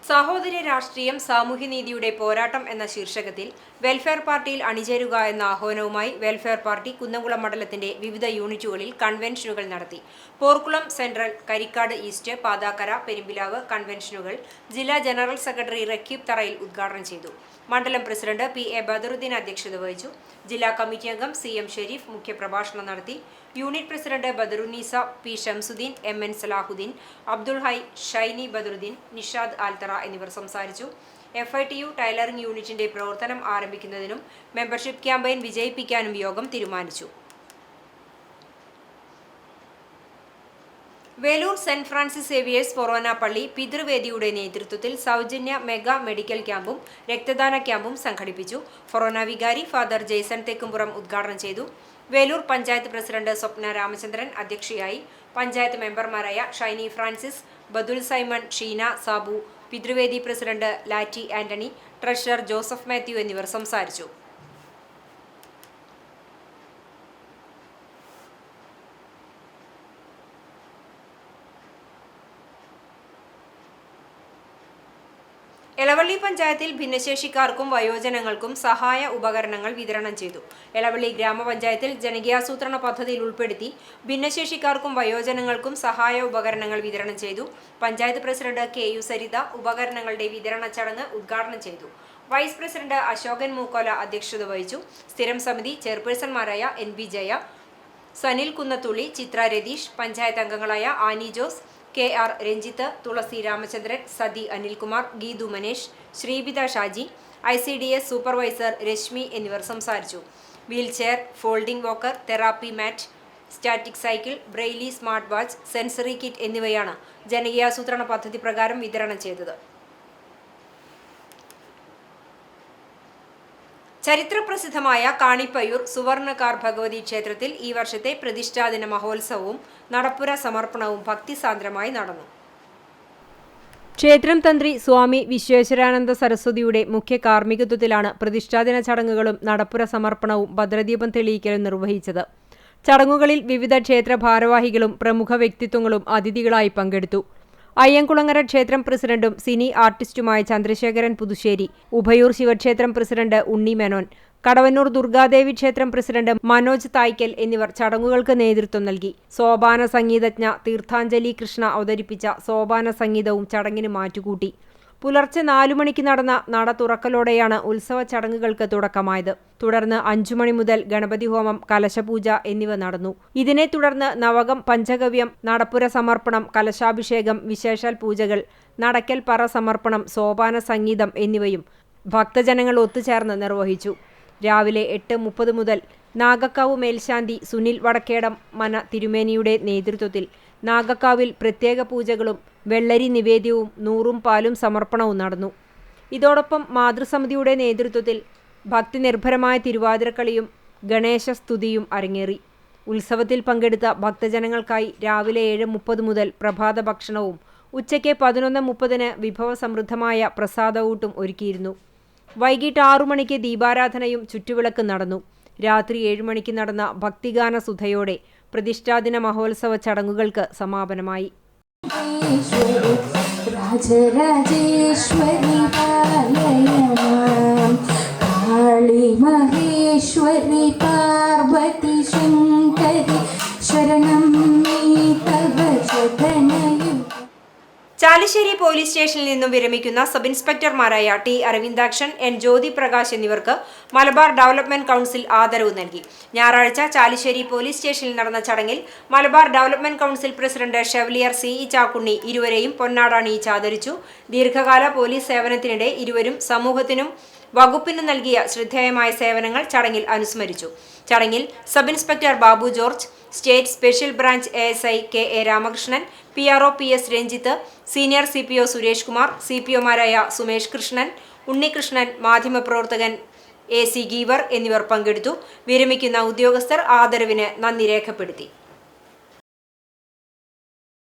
സഹോദര്യ രാഷ്ട്രീയം സാമൂഹ്യനീതിയുടെ പോരാട്ടം എന്ന ശീർഷകത്തിൽ വെൽഫെയർ പാർട്ടിയിൽ അണിചേരുക എന്ന ആഹ്വാനവുമായി വെൽഫെയർ പാർട്ടി കുന്നംകുളം മണ്ഡലത്തിന്റെ വിവിധ യൂണിറ്റുകളിൽ കൺവെൻഷനുകൾ നടത്തി. പോർക്കുളം സെൻട്രൽ, കരിക്കാട് ഈസ്റ്റ്, പാതാക്കര, പെരുമ്പിലാവ് കൺവെൻഷനുകൾ ജില്ലാ ജനറൽ സെക്രട്ടറി റക്കീബ് തറയിൽ ഉദ്ഘാടനം ചെയ്തു. മണ്ഡലം പ്രസിഡന്റ് PA ബദറുദ്ദീൻ അധ്യക്ഷത വഹിച്ചു. ജില്ലാ കമ്മിറ്റി അംഗം CM ഷെരീഫ് മുഖ്യപ്രഭാഷണം നടത്തി. Unit president Badarunnisa, P Shamsuddin, MN Salahuddin, Abdul Hai, Shiny Badaruddin, Nishad Althara എന്നിവർ സംസാരിച്ചു. FITU ടൈലറിംഗ് യൂണിറ്റിന്റെ പ്രവർത്തനം ആരംഭിക്കുന്നതിനും മെമ്പർഷിപ്പ് ക്യാമ്പയിൻ വിജയിപ്പിക്കാനും യോഗം തീരുമാനിച്ചു. വേലൂർ സെന്റ് ഫ്രാൻസിസ് സേവിയേഴ്സ് ഫൊറോന പള്ളി പിതൃവേദിയുടെ നേതൃത്വത്തിൽ സൗജന്യ മെഗാ മെഡിക്കൽ ക്യാമ്പും രക്തദാന ക്യാമ്പും സംഘടിപ്പിച്ചു. ഫൊറോന വികാരി ഫാദർ ജെയ്സൺ തെക്കുംപുറം ഉദ്ഘാടനം ചെയ്തു. വേലൂർ പഞ്ചായത്ത് പ്രസിഡന്റ് സ്വപ്ന രാമചന്ദ്രൻ അധ്യക്ഷയായി. പഞ്ചായത്ത് മെമ്പർമാരായ ഷൈനി ഫ്രാൻസിസ്, ബദുൽ സൈമൺ, ഷീന സാബു, പിതൃവേദി president Latty Antony, treasurer Joseph Mathew എന്നിവർ സംസാരിച്ചു. എളവള്ളി പഞ്ചായത്തിൽ ഭിന്നശേഷിക്കാർക്കും വയോജനങ്ങൾക്കും സഹായ ഉപകരണങ്ങൾ വിതരണം ചെയ്തു. എളവള്ളി ഗ്രാമപഞ്ചായത്തിൽ ജനകീയാസൂത്രണ പദ്ധതിയിൽ ഉൾപ്പെടുത്തി ഭിന്നശേഷിക്കാർക്കും വയോജനങ്ങൾക്കും സഹായ ഉപകരണങ്ങൾ വിതരണം ചെയ്തു. പഞ്ചായത്ത് പ്രസിഡന്റ് KU സരിത ഉപകരണങ്ങളുടെ വിതരണ ചടങ്ങ് ഉദ്ഘാടനം ചെയ്തു. വൈസ് പ്രസിഡന്റ് അശോകൻ മൂക്കോല അധ്യക്ഷത വഹിച്ചു. സ്ഥിരം സമിതി ചെയർപേഴ്സൺമാരായ NB ജയ, സനിൽ കുന്നത്തുള്ളി, ചിത്ര രതീഷ്, പഞ്ചായത്ത് അംഗങ്ങളായ Annie Jose, KR Ranjith, Thulasi Ramachandran, Sathi Anilkumar, Geethu Manesh, Sreebitha Shaji, ICDS supervisor Reshmi എന്നിവർ സംസാരിച്ചു. Wheelchair, folding walker, therapy mat, static cycle, braille smart watch, sensory kit എന്നിവയാണ് ജനകീയാസൂത്രണ പദ്ധതി പ്രകാരം വിതരണം ചെയ്തത്. ചരിത്രപ്രസിദ്ധമായ കാണിപ്പയ്യൂർ സുവർണക്കാർ ഭഗവതി ക്ഷേത്രത്തിൽ ഈ വർഷത്തെ പ്രതിഷ്ഠാദിന മഹോത്സവവും നടപ്പുര സമർപ്പണവും ഭക്തിസാന്ദ്രമായി നടന്നു. ക്ഷേത്രം തന്ത്രി സ്വാമി വിശ്വേശ്വരാനന്ദ സരസ്വതിയുടെ മുഖ്യ കാർമ്മികത്വത്തിലാണ് പ്രതിഷ്ഠാദിന ചടങ്ങുകളും നടപ്പുര സമർപ്പണവും ഭദ്രദീപം തെളിയിക്കലും നിർവഹിച്ചത്. ചടങ്ങുകളിൽ വിവിധ ക്ഷേത്ര ഭാരവാഹികളും പ്രമുഖ വ്യക്തിത്വങ്ങളും അതിഥികളായി പങ്കെടുത്തു. അയ്യൻകുളങ്ങര ക്ഷേത്രം പ്രസിഡന്റും സിനി ആർട്ടിസ്റ്റുമായ ചന്ദ്രശേഖരൻ പുതുശ്ശേരി, ഉഭയൂർ ശിവക്ഷേത്രം പ്രസിഡന്റ് ഉണ്ണി മേനോൻ, കടവന്നൂർ ദുർഗാദേവി ക്ഷേത്രം പ്രസിഡന്റ് മനോജ് തായ്ക്കൽ എന്നിവർ ചടങ്ങുകൾക്ക് നേതൃത്വം നൽകി. സോപാന സംഗീതജ്ഞ തീർത്ഥാഞ്ജലി കൃഷ്ണ അവതരിപ്പിച്ച സോപാന സംഗീതവും ചടങ്ങിന് മാറ്റുകൂട്ടി. പുലർച്ചെ 4 മണിക്ക് നടന്ന നട തുറക്കലോടെയാണ് ഉത്സവ ചടങ്ങുകൾക്ക് തുടക്കമായത്. തുടർന്ന് 5 മണി മുതൽ ഗണപതി ഹോമം, കലശപൂജ എന്നിവ നടന്നു. ഇതിനെ തുടർന്ന് നവകം, പഞ്ചഗവ്യം, നടപ്പുര സമർപ്പണം, കലശാഭിഷേകം, വിശേഷാൽ പൂജകൾ, നടക്കൽ പറ സമർപ്പണം, സോപാന സംഗീതം എന്നിവയും ഭക്തജനങ്ങൾ ഒത്തുചേർന്ന് നിർവഹിച്ചു. രാവിലെ 8:30 മുതൽ നാഗക്കാവ് മേൽശാന്തി സുനിൽ വടക്കേടം മന തിരുമേനിയുടെ നേതൃത്വത്തിൽ നാഗക്കാവിൽ പ്രത്യേക പൂജകളും വെള്ളരി നിവേദ്യവും 100 പാലും സമർപ്പണവും നടന്നു. ഇതോടൊപ്പം മാതൃസമിതിയുടെ നേതൃത്വത്തിൽ ഭക്തിനിർഭരമായ തിരുവാതിരക്കളിയും ഗണേശസ്തുതിയും അരങ്ങേറി. ഉത്സവത്തിൽ പങ്കെടുത്ത ഭക്തജനങ്ങൾക്കായി രാവിലെ 7:30 മുതൽ പ്രഭാത ഭക്ഷണവും ഉച്ചയ്ക്ക് 11:30 വിഭവസമൃദ്ധമായ പ്രസാദഊട്ടും ഒരുക്കിയിരുന്നു. വൈകിട്ട് 6 മണിക്ക് ദീപാരാധനയും ചുറ്റുവിളക്ക് നടന്നു. രാത്രി 7 മണിക്ക് നടന്ന ഭക്തിഗാന സുധയോടെ പ്രതിഷ്ഠാദിന മഹോത്സവ ചടങ്ങുകൾക്ക് സമാപനമായി. രാജരാജേശ്വരി കാളി മഹേശ്വരി പാർവതി ശങ്കരി ശരണം ചാലിശ്ശേരി പോലീസ് സ്റ്റേഷനിൽ നിന്നും വിരമിക്കുന്ന സബ് ഇൻസ്പെക്ടർമാരായ ടി അരവിന്ദാക്ഷൻ, എൻ ജ്യോതി പ്രകാശ് എന്നിവർക്ക് മലബാർ ഡെവലപ്മെന്റ് കൗൺസിൽ ആദരവ് നൽകി. ഞായറാഴ്ച ചാലിശ്ശേരി പോലീസ് സ്റ്റേഷനിൽ നടന്ന ചടങ്ങിൽ Malabar development council president chevalier C E Chakkunni ഇരുവരെയും പൊന്നാടണിയിച്ച് ആദരിച്ചു. ദീർഘകാല പോലീസ് സേവനത്തിനിടെ ഇരുവരും സമൂഹത്തിനും വകുപ്പിനും നൽകിയ ശ്രദ്ധേയമായ സേവനങ്ങൾ ചടങ്ങിൽ അനുസ്മരിച്ചു. ചടങ്ങിൽ sub inspector Babu George, state special branch ASI KA Ramakrishnan, PRO PS Ranjith, senior CPO Suresh Kumar, CPOമാരായ സുമേഷ് കൃഷ്ണൻ, ഉണ്ണികൃഷ്ണൻ, മാധ്യമപ്രവർത്തകൻ AC ഗീവർ എന്നിവർ പങ്കെടുത്തു. വിരമിക്കുന്ന ഉദ്യോഗസ്ഥർ ആദരവിന് നന്ദി രേഖപ്പെടുത്തി.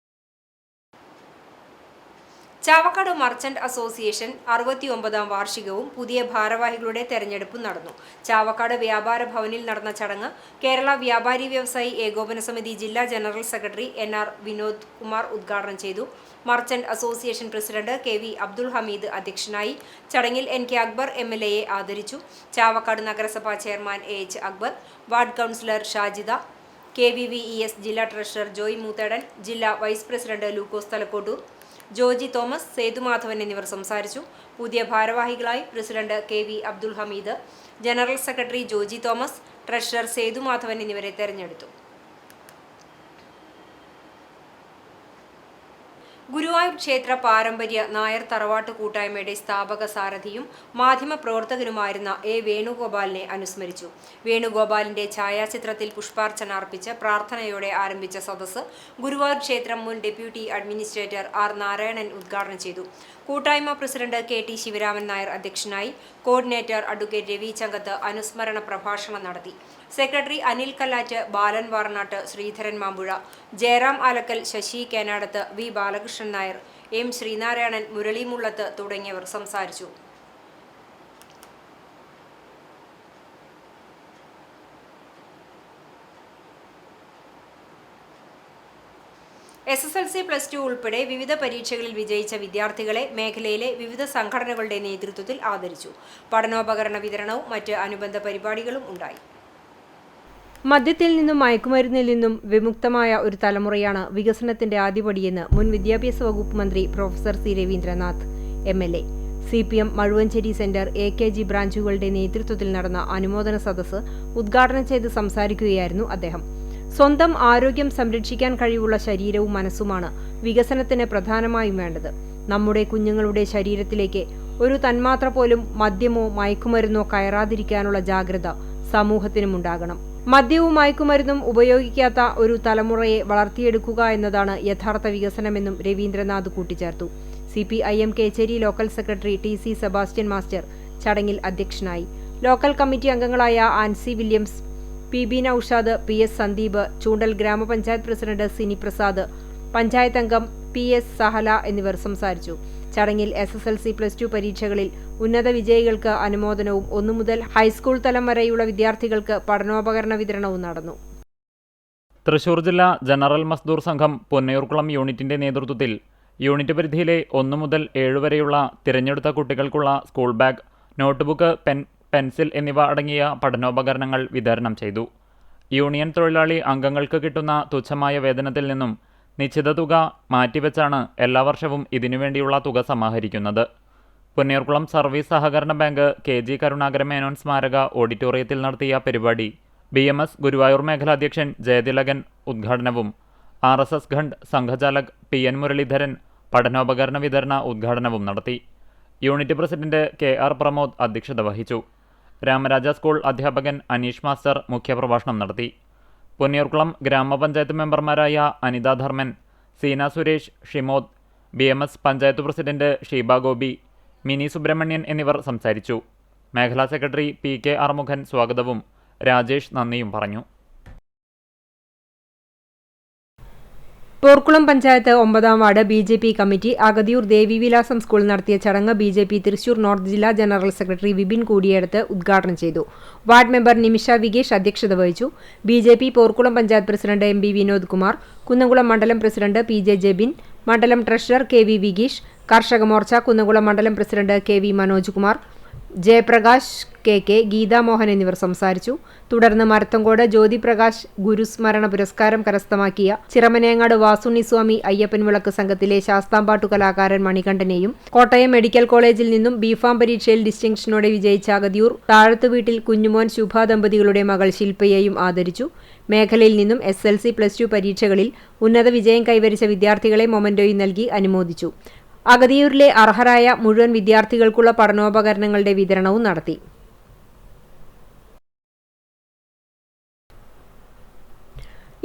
ചാവക്കാട് മർച്ചന്റ് അസോസിയേഷൻ 69ാം വാർഷികവും പുതിയ ഭാരവാഹികളുടെ തെരഞ്ഞെടുപ്പും നടന്നു. ചാവക്കാട് വ്യാപാര ഭവനിൽ നടന്ന ചടങ്ങ് കേരള വ്യാപാരി വ്യവസായി ഏകോപന സമിതി ജില്ലാ general secretary NR Vinod Kumar ഉദ്ഘാടനം ചെയ്തു. Merchant association president KV Abdul Hameed അധ്യക്ഷനായി. ചടങ്ങിൽ NK അക്ബർ MLA ആദരിച്ചു. ചാവക്കാട് നഗരസഭാ chairman AH Akbar, ward councillor Shajida, KVVES ജില്ലാ ട്രഷറർ ജോയ് മൂത്തേടൻ, ജില്ലാ വൈസ് പ്രസിഡന്റ് ലൂക്കോസ് തലക്കോട്ടൂർ, ജോജി തോമസ്, സേതുമാധവൻ എന്നിവർ സംസാരിച്ചു. പുതിയ ഭാരവാഹികളായി president KV Abdul Hameed, general secretary Joji Thomas, treasurer Sethumadhavan എന്നിവരെ തെരഞ്ഞെടുത്തു. ഗുരുവായൂർ ക്ഷേത്ര പാരമ്പര്യ നായർ തറവാട്ട് കൂട്ടായ്മയുടെ സ്ഥാപക സാരഥിയും മാധ്യമപ്രവർത്തകനുമായിരുന്ന A വേണുഗോപാലിനെ അനുസ്മരിച്ചു. വേണുഗോപാലിന്റെ ഛായാചിത്രത്തിൽ പുഷ്പാർച്ചന അർപ്പിച്ച് പ്രാർത്ഥനയോടെ ആരംഭിച്ച സദസ്സ് ഗുരുവായൂർ ക്ഷേത്രം മുൻ ഡെപ്യൂട്ടി അഡ്മിനിസ്ട്രേറ്റർ R നാരായണൻ ഉദ്ഘാടനം ചെയ്തു. കൂട്ടായ്മ പ്രസിഡന്റ് KT ശിവരാമൻ നായർ അധ്യക്ഷനായി. കോർഡിനേറ്റർ അഡ്വക്കേറ്റ് രവി ചങ്കത്ത് അനുസ്മരണ പ്രഭാഷണം നടത്തി. സെക്രട്ടറി അനിൽ കല്ലാറ്റ്, ബാലൻ വാർനാട്ട്, ശ്രീധരൻ മാമ്പുഴ, ജയറാം ആലക്കൽ, ശശി കേനാടത്ത്, V ബാലകൃഷ്ണൻ നായർ, M ശ്രീനാരായണൻ, മുരളി മുള്ളത്ത് തുടങ്ങിയവർ സംസാരിച്ചു. SSLC+2 ഉൾപ്പെടെ വിവിധ പരീക്ഷകളിൽ വിജയിച്ച വിദ്യാർത്ഥികളെ മേഖലയിലെ വിവിധ സംഘടനകളുടെ നേതൃത്വത്തിൽ ആദരിച്ചു. പഠനോപകരണ വിതരണവും മറ്റ് അനുബന്ധ പരിപാടികളും ഉണ്ടായി. മദ്യത്തിൽ നിന്നും മയക്കുമരുന്നിൽ നിന്നും വിമുക്തമായ ഒരു തലമുറയാണ് വികസനത്തിന്റെ ആദ്യപടിയെന്ന് മുൻ വിദ്യാഭ്യാസ വകുപ്പ് മന്ത്രി professor C Raveendranath MLA. CPM Mazhuvancherry centre AKG ബ്രാഞ്ചുകളുടെ നേതൃത്വത്തിൽ നടന്ന അനുമോദന സദസ്സ് ഉദ്ഘാടനം ചെയ്ത് സംസാരിക്കുകയായിരുന്നു അദ്ദേഹം. സ്വന്തം ആരോഗ്യം സംരക്ഷിക്കാൻ കഴിവുള്ള ശരീരവും മനസ്സുമാണ് വികസനത്തിന് പ്രധാനമായും വേണ്ടത്. നമ്മുടെ കുഞ്ഞുങ്ങളുടെ ശരീരത്തിലേക്ക് ഒരു തന്മാത്ര പോലും മദ്യമോ മയക്കുമരുന്നോ കയറാതിരിക്കാനുള്ള ജാഗ്രത സമൂഹത്തിനുമുണ്ടാകണം. മദ്യവും മയക്കുമരുന്നും ഉപയോഗിക്കാത്ത ഒരു തലമുറയെ വളർത്തിയെടുക്കുക എന്നതാണ് യഥാർത്ഥ വികസനമെന്നും രവീന്ദ്രനാഥ് കൂട്ടിച്ചേർത്തു. CPIM Kecheri local secretary TC Sebastian master ചടങ്ങിൽ അധ്യക്ഷനായി. ലോക്കൽ കമ്മിറ്റി അംഗങ്ങളായ ആൻസി വില്യംസ്, PB നൌഷാദ്, PS സന്ദീപ്, ചൂണ്ടൽ ഗ്രാമപഞ്ചായത്ത് പ്രസിഡന്റ് സിനി പ്രസാദ്, പഞ്ചായത്ത് അംഗം PS സഹല എന്നിവർ സംസാരിച്ചു. ചടങ്ങിൽ SSLC+2 പരീക്ഷകളിൽ ഉന്നത വിജയികൾക്ക് അനുമോദനവും 1 മുതൽ ഹൈസ്കൂൾ തലം വരെയുള്ള വിദ്യാർത്ഥികൾക്ക് പഠനോപകരണ വിതരണവും നടന്നു. തൃശൂർ ജില്ലാ ജനറൽ മസ്ദൂർ സംഘം പൊന്നയൂർക്കുളം യൂണിറ്റിന്റെ നേതൃത്വത്തിൽ യൂണിറ്റ് പരിധിയിലെ 1 മുതൽ 7 വരെയുള്ള തിരഞ്ഞെടുത്ത കുട്ടികൾക്കുള്ള സ്കൂൾ ബാഗ്, നോട്ട്ബുക്ക്, പെൻസിൽ എന്നിവ അടങ്ങിയ പഠനോപകരണങ്ങൾ വിതരണം ചെയ്തു. യൂണിയൻ തൊഴിലാളി അംഗങ്ങൾക്ക് കിട്ടുന്ന തുച്ഛമായ വേതനത്തിൽ നിന്നും നിശ്ചിത തുക മാറ്റിവെച്ചാണ് എല്ലാ വർഷവും ഇതിനുവേണ്ടിയുള്ള തുക സമാഹരിക്കുന്നത്. പൊന്നിയൂർക്കുളം സർവീസ് സഹകരണ ബാങ്ക് KG കരുണാകര മേനോൻ സ്മാരക ഓഡിറ്റോറിയത്തിൽ നടത്തിയ പരിപാടി BMS ഗുരുവായൂർ മേഖലാധ്യക്ഷൻ ജയതിലകൻ ഉദ്ഘാടനവും RSS ഖണ്ഡ് സംഘചാലക് PN മുരളീധരൻ പഠനോപകരണ വിതരണ ഉദ്ഘാടനവും നടത്തി. യൂണിറ്റ് പ്രസിഡന്റ് KR പ്രമോദ് അധ്യക്ഷത വഹിച്ചു. രാമരാജ സ്കൂൾ അധ്യാപകൻ അനീഷ് മാസ്റ്റർ മുഖ്യപ്രഭാഷണം നടത്തി. പൊന്നിയൂർക്കുളം ഗ്രാമപഞ്ചായത്ത് മെമ്പർമാരായ അനിത ധർമ്മൻ, സീന സുരേഷ്, ഷിമോദ്, BMS പഞ്ചായത്ത് പ്രസിഡന്റ് ഷീബ ഗോപി, മിനി സുബ്രഹ്മണ്യൻ എന്നിവർ സംസാരിച്ചു. മേഖലാ സെക്രട്ടറി PK ആറുമുഖൻ സ്വാഗതവും രാജേഷ് നന്ദിയും പറഞ്ഞു. പോർക്കുളം പഞ്ചായത്ത് 9-ാം ward BJP committee Agathiyur Devivilasam സ്കൂളിൽ നടത്തിയ ചടങ്ങ് BJP തൃശൂർ നോർത്ത് ജില്ലാ ജനറൽ സെക്രട്ടറി വിപിൻ കൂടിയെടുത്ത് ഉദ്ഘാടനം ചെയ്തു. വാർഡ് മെമ്പർ നിമിഷ വികേഷ് അധ്യക്ഷത വഹിച്ചു. BJP Porkulam panchayat president MB Vinod Kumar, Kunnamkulam മണ്ഡലം പ്രസിഡന്റ് PJ ജെബിൻ, മണ്ഡലം ട്രഷറർ KV വിഗീഷ്, കർഷക മോർച്ച കുന്നംകുളം മണ്ഡലം president KV Manoj Kumar, Jayaprakash KK, ഗീതാമോഹൻ എന്നിവർ സംസാരിച്ചു. തുടർന്ന് മരത്തങ്കോട് ജ്യോതിപ്രകാശ് ഗുരുസ്മരണ പുരസ്കാരം കരസ്ഥമാക്കിയ ചിറമനേങ്ങാട് വാസുണ്ണിസ്വാമി അയ്യപ്പൻ വിളക്ക് സംഘത്തിലെ ശാസ്താംപാട്ടു കലാകാരൻ മണികണ്ഠനെയും കോട്ടയം മെഡിക്കൽ കോളേജിൽ നിന്നും BPharm പരീക്ഷയിൽ ഡിസ്റ്റിങ്ഷനോടെ വിജയിച്ച അഗതിയൂർ താഴത്തു വീട്ടിൽ കുഞ്ഞുമോൻ ശുഭ ദമ്പതികളുടെ മകൾ ശില്പയെയും ആദരിച്ചു. മേഖലയിൽ നിന്നും SLC, +2 പരീക്ഷകളിൽ ഉന്നത വിജയം കൈവരിച്ച വിദ്യാർത്ഥികളെ മൊമന്റോയും നൽകി അനുമോദിച്ചു. അഗതിയൂരിലെ അർഹരായ മുഴുവൻ വിദ്യാർത്ഥികൾക്കുള്ള പഠനോപകരണങ്ങളുടെ വിതരണവും നടത്തി.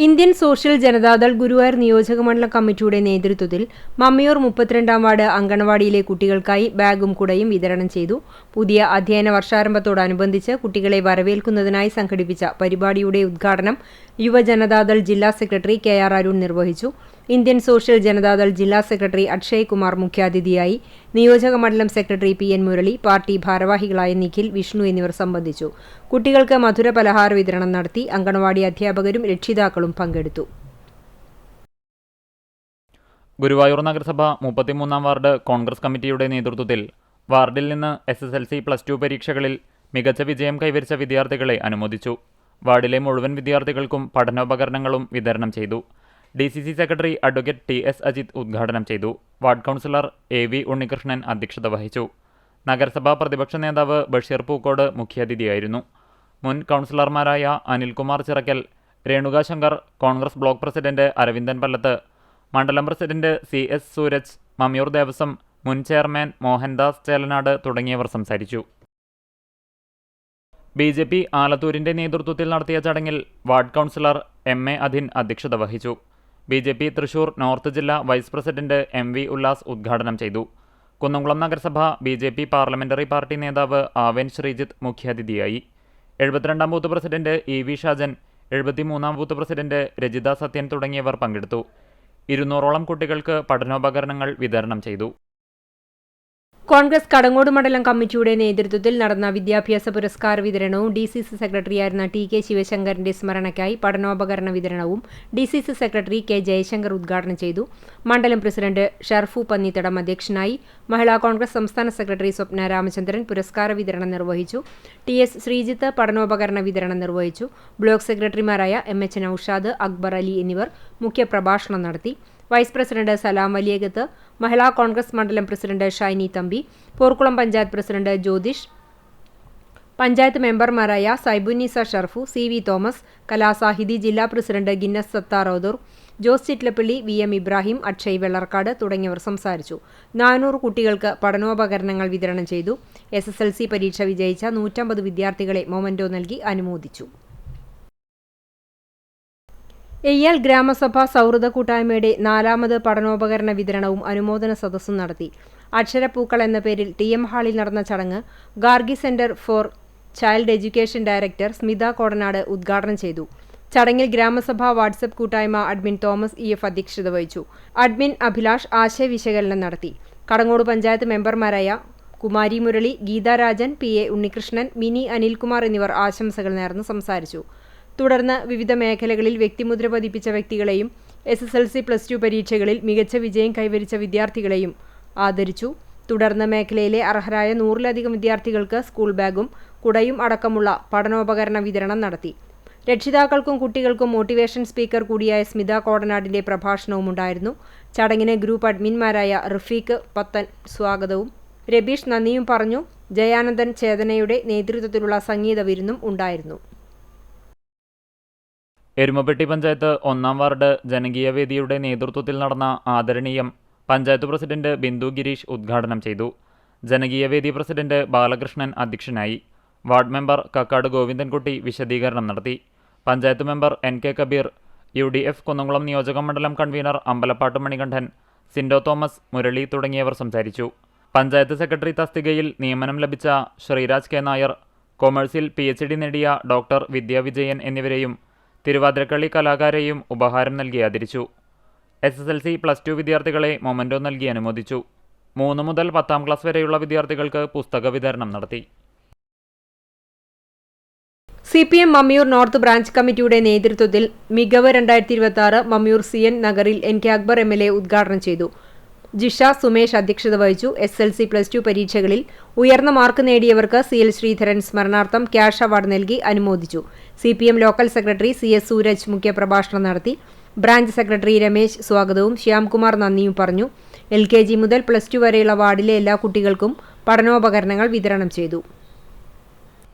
ഇന്ത്യൻ സോഷ്യൽ ജനതാദൾ ഗുരുവായൂർ നിയോജകമണ്ഡലം കമ്മിറ്റിയുടെ നേതൃത്വത്തിൽ മമ്മിയൂർ 32-ാം വാർഡ് അങ്കണവാടിയിലെ കുട്ടികൾക്കായി ബാഗും കുടയും വിതരണം ചെയ്തു. പുതിയ അധ്യയന വർഷാരംഭത്തോടനുബന്ധിച്ച് കുട്ടികളെ വരവേൽക്കുന്നതിനായി സംഘടിപ്പിച്ച പരിപാടിയുടെ ഉദ്ഘാടനം യുവജനതാദൾ ജില്ലാ സെക്രട്ടറി KR അരുൺ നിർവഹിച്ചു. ഇന്ത്യൻ സോഷ്യൽ ജനതാദൾ ജില്ലാ സെക്രട്ടറി അക്ഷയ് കുമാർ മുഖ്യാതിഥിയായി. നിയോജകമണ്ഡലം സെക്രട്ടറി PN മുരളി, പാർട്ടി ഭാരവാഹികളായ നിഖിൽ, വിഷ്ണു എന്നിവർ സംബന്ധിച്ചു. കുട്ടികൾക്ക് മധുര പലഹാര വിതരണം നടത്തി. അങ്കണവാടി അധ്യാപകരും രക്ഷിതാക്കളും പങ്കെടുത്തു. ഗുരുവായൂർ നഗരസഭ 33-ാം വാർഡ് കോൺഗ്രസ് കമ്മിറ്റിയുടെ നേതൃത്വത്തിൽ വാർഡിൽ നിന്ന് SSLC, +2 പരീക്ഷകളിൽ മികച്ച വിജയം കൈവരിച്ച വിദ്യാർത്ഥികളെ അനുമോദിച്ചു. വാർഡിലെ മുഴുവൻ വിദ്യാർത്ഥികൾക്കും പഠനോപകരണങ്ങളും വിതരണം ചെയ്തു. DCC secretary advocate TS Ajith ഉദ്ഘാടനം ചെയ്തു. വാർഡ് കൗൺസിലർ AV ഉണ്ണികൃഷ്ണൻ അധ്യക്ഷത വഹിച്ചു. നഗരസഭാ പ്രതിപക്ഷ നേതാവ് ബഷീർ പൂക്കോട് മുഖ്യാതിഥിയായിരുന്നു. മുൻ കൗൺസിലർമാരായ അനിൽകുമാർ ചിറക്കൽ, രേണുക ശങ്കർ, കോൺഗ്രസ് ബ്ലോക്ക് പ്രസിഡന്റ് അരവിന്ദൻ പല്ലത്ത്, മണ്ഡലം പ്രസിഡന്റ് CS സൂരജ്, മമ്മിയൂർ ദേവസ്വം മുൻ ചെയർമാൻ മോഹൻദാസ് ചേലനാട് തുടങ്ങിയവർ സംസാരിച്ചു. BJP ആലത്തൂരിന്റെ നേതൃത്വത്തിൽ നടത്തിയ ചടങ്ങിൽ വാർഡ് കൗൺസിലർ MA അധിൻ അധ്യക്ഷത വഹിച്ചു. BJP തൃശൂർ നോർത്ത് ജില്ലാ വൈസ് പ്രസിഡന്റ് MV ഉല്ലാസ് ഉദ്ഘാടനം ചെയ്തു. കുന്നംകുളം നഗരസഭ BJP പാർലമെന്ററി പാർട്ടി നേതാവ് ആവേൻ ശ്രീജിത്ത് മുഖ്യാതിഥിയായി. 72-ാം booth president EV Shajan, 73-ാം booth president Rajitha Sathyan തുടങ്ങിയവർ പങ്കെടുത്തു. 200ഓളം കുട്ടികൾക്ക് പഠനോപകരണങ്ങൾ വിതരണം ചെയ്തു. കോൺഗ്രസ് കടങ്ങോട് മണ്ഡലം കമ്മിറ്റിയുടെ നേതൃത്വത്തിൽ നടന്ന വിദ്യാഭ്യാസ പുരസ്കാര വിതരണവും DCC സെക്രട്ടറിയായിരുന്ന TK ശിവശങ്കറിന്റെ സ്മരണയ്ക്കായി പഠനോപകരണ വിതരണവും DCC സെക്രട്ടറി K ജയശങ്കർ ഉദ്ഘാടനം ചെയ്തു. മണ്ഡലം പ്രസിഡന്റ് ഷർഫു പന്നിത്തടം അധ്യക്ഷനായി. മഹിളാ കോൺഗ്രസ് സംസ്ഥാന സെക്രട്ടറി സ്വപ്ന രാമചന്ദ്രൻ പുരസ്കാര വിതരണം നിർവഹിച്ചു. TS ശ്രീജിത്ത് പഠനോപകരണ വിതരണം നിർവഹിച്ചു. ബ്ലോക്ക് സെക്രട്ടറിമാരായ MH നൌഷാദ്, അക്ബർ അലി എന്നിവർ മുഖ്യപ്രഭാഷണം നടത്തി. വൈസ് പ്രസിഡന്റ് സലാം വലിയകത്ത്, മഹിളാ കോൺഗ്രസ് മണ്ഡലം പ്രസിഡന്റ് ഷൈനി തമ്പി, പോർക്കുളം പഞ്ചായത്ത് പ്രസിഡന്റ് ജ്യോതിഷ്, പഞ്ചായത്ത് മെമ്പർമാരായ സൈബുന്നീസ ഷർഫു, CV തോമസ്, കലാസാഹിതി ജില്ലാ president Guinness Satharodur, Jose Chittilappilly, VM Ibrahim, Akshay Vellarkad തുടങ്ങിയവർ സംസാരിച്ചു. 400 കുട്ടികൾക്ക് പഠനോപകരണങ്ങൾ വിതരണം ചെയ്തു. SSLC പരീക്ഷ വിജയിച്ച 150 വിദ്യാർത്ഥികളെ മൊമന്റോ നൽകി അനുമോദിച്ചു. എയ്യാൽ ഗ്രാമസഭ സൗഹൃദ കൂട്ടായ്മയുടെ 4ാമത് പഠനോപകരണ വിതരണവും അനുമോദന സദസ്സും നടത്തി. അക്ഷരപ്പൂക്കൾ എന്ന പേരിൽ TM ഹാളിൽ നടന്ന ചടങ്ങ് Gargi centre for child education director Smitha Kodanad ഉദ്ഘാടനം ചെയ്തു. ചടങ്ങിൽ ഗ്രാമസഭ വാട്സപ്പ് കൂട്ടായ്മ അഡ്മിൻ തോമസ് EF അധ്യക്ഷത വഹിച്ചു. അഡ്മിൻ അഭിലാഷ് ആശയവിശകലനം നടത്തി. കടങ്ങോട് പഞ്ചായത്ത് മെമ്പർമാരായ കുമാരി മുരളി, ഗീതാരാജൻ, PA ഉണ്ണികൃഷ്ണൻ, മിനി അനിൽകുമാർ എന്നിവർ ആശംസകൾ നേർന്ന് സംസാരിച്ചു. തുടർന്ന് വിവിധ മേഖലകളിൽ വ്യക്തിമുദ്ര പതിപ്പിച്ച വ്യക്തികളെയും SSLC, +2 പരീക്ഷകളിൽ മികച്ച വിജയം കൈവരിച്ച വിദ്യാർത്ഥികളെയും ആദരിച്ചു. തുടർന്ന് മേഖലയിലെ അർഹരായ 100-ലധികം വിദ്യാർത്ഥികൾക്ക് സ്കൂൾ ബാഗും കുടയും അടക്കമുള്ള പഠനോപകരണ വിതരണം നടത്തി. രക്ഷിതാക്കൾക്കും കുട്ടികൾക്കും മോട്ടിവേഷൻ സ്പീക്കർ കൂടിയായ സ്മിത കോടനാടിന്റെ പ്രഭാഷണവും ഉണ്ടായിരുന്നു. ചടങ്ങിന് ഗ്രൂപ്പ് അഡ്മിൻമാരായ റഫീഖ് പത്തൻ സ്വാഗതവും രബീഷ് നന്ദിയും പറഞ്ഞു. ജയാനന്ദൻ ചേതനയുടെ നേതൃത്വത്തിലുള്ള സംഗീത വിരുന്നും ഉണ്ടായിരുന്നു. എരുമപ്പെട്ടി പഞ്ചായത്ത് 1-ാം വാർഡ് ജനകീയ വേദിയുടെ നേതൃത്വത്തിൽ നടന്ന ആദരണീയം പഞ്ചായത്ത് പ്രസിഡന്റ് ബിന്ദു ഗിരീഷ് ഉദ്ഘാടനം ചെയ്തു. ജനകീയ വേദി പ്രസിഡന്റ് ബാലകൃഷ്ണൻ അധ്യക്ഷനായി. വാർഡ് മെമ്പർ കക്കാട് ഗോവിന്ദൻകുട്ടി വിശദീകരണം നടത്തി. Panchayat member NK Kabeer, UDF Kunnamkulam നിയോജക മണ്ഡലം കൺവീനർ അമ്പലപ്പാട്ട് മണികണ്ഠൻ, സിൻഡോ തോമസ്, മുരളി തുടങ്ങിയവർ സംസാരിച്ചു. പഞ്ചായത്ത് സെക്രട്ടറി തസ്തികയിൽ നിയമനം ലഭിച്ച ശ്രീരാജ് K നായർ, കൊമേഴ്സിൽ PhD നേടിയ ഡോക്ടർ വിദ്യാ വിജയൻ എന്നിവരെയും തിരുവാതിരക്കളി കലാകാരെയും ഉപഹാരം നൽകി ആദരിച്ചു. SSLC +2 വിദ്യാർത്ഥികളെ മൊമൻറ്റോ നൽകി അനുമോദിച്ചു. 3 മുതൽ 10ാം ക്ലാസ് വരെയുള്ള വിദ്യാർത്ഥികൾക്ക് പുസ്തക വിതരണം നടത്തി. CPM മമ്മിയൂർ നോർത്ത് ബ്രാഞ്ച് കമ്മിറ്റിയുടെ നേതൃത്വത്തിൽ മികവ് 2026 മമ്മിയൂർ CN നഗറിൽ NK അക്ബർ MLA ഉദ്ഘാടനം ചെയ്തു. ജിഷ സുമേഷ് അധ്യക്ഷത വഹിച്ചു. SSLC +2 പരീക്ഷകളിൽ ഉയർന്ന മാർക്ക് നേടിയവർക്ക് CL ശ്രീധരൻ സ്മരണാർത്ഥം ക്യാഷ് അവാർഡ് നൽകി അനുമോദിച്ചു. CPM local secretary CS Sooraj മുഖ്യപ്രഭാഷണം നടത്തി. ബ്രാഞ്ച് സെക്രട്ടറി രമേശ് സ്വാഗതവും ശ്യാംകുമാർ നന്ദിയും പറഞ്ഞു. LKG മുതൽ +2 വരെയുള്ള വാർഡിലെ എല്ലാ കുട്ടികൾക്കും പഠനോപകരണങ്ങൾ വിതരണം ചെയ്തു.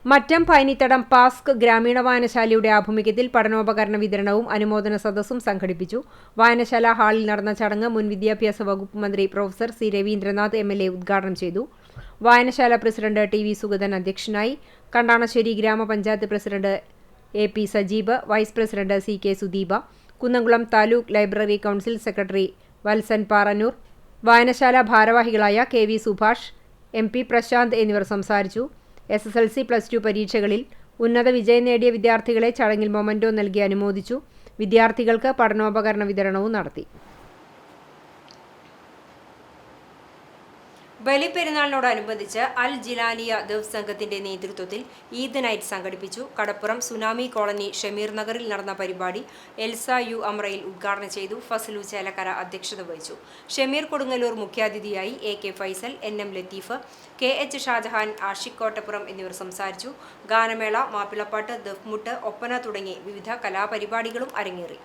മറ്റം പൈനിത്തടം പാസ്ക് ഗ്രാമീണ വായനശാലയുടെ ആഭിമുഖ്യത്തിൽ പഠനോപകരണ വിതരണവും അനുമോദന സദസ്സും സംഘടിപ്പിച്ചു. വായനശാല ഹാളിൽ നടന്ന ചടങ്ങ് മുൻ വിദ്യാഭ്യാസ വകുപ്പ് മന്ത്രി പ്രൊഫസർ C രവീന്ദ്രനാഥ് MLA ഉദ്ഘാടനം ചെയ്തു. വായനശാല പ്രസിഡന്റ് TV സുഗതൻ അധ്യക്ഷനായി. കണ്ടാണശ്ശേരി ഗ്രാമപഞ്ചായത്ത് president AP Sajeeb, vice president CK Sudeepa, Kunnamkulam taluk library council secretary Valsan Parannur, വായനശാല ഭാരവാഹികളായ KV സുഭാഷ്, MP പ്രശാന്ത് എന്നിവർ സംസാരിച്ചു. SSLC +2 പരീക്ഷകളിൽ ഉന്നത വിജയം നേടിയ വിദ്യാർത്ഥികളെ ചടങ്ങിൽ മൊമൻറ്റോ നൽകി അനുമോദിച്ചു. വിദ്യാർത്ഥികൾക്ക് പഠനോപകരണ വിതരണവും നടത്തി. ബലിപ്പെരുന്നാളിനോടനുബന്ധിച്ച് അൽ ജിലാലിയ ദഫ് സംഘത്തിന്റെ നേതൃത്വത്തിൽ ഈദ് നൈറ്റ് സംഘടിപ്പിച്ചു. കടപ്പുറം സുനാമി കോളനി ഷമീർ നഗറിൽ നടന്ന പരിപാടി എൽസ യു അമ്രയിൽ ഉദ്ഘാടനം ചെയ്തു. ഫസലു ചേലക്കര അധ്യക്ഷത വഹിച്ചു. ഷമീർ കൊടുങ്ങല്ലൂർ മുഖ്യാതിഥിയായി. AK Faisal, NM Latheef, KH Shah Jahan, Ashiq Kottappuram എന്നിവർ സംസാരിച്ചു. ഗാനമേള, മാപ്പിളപ്പാട്ട്, ദഫ്മുട്ട്, ഒപ്പന തുടങ്ങി വിവിധ കലാപരിപാടികളും അരങ്ങേറി.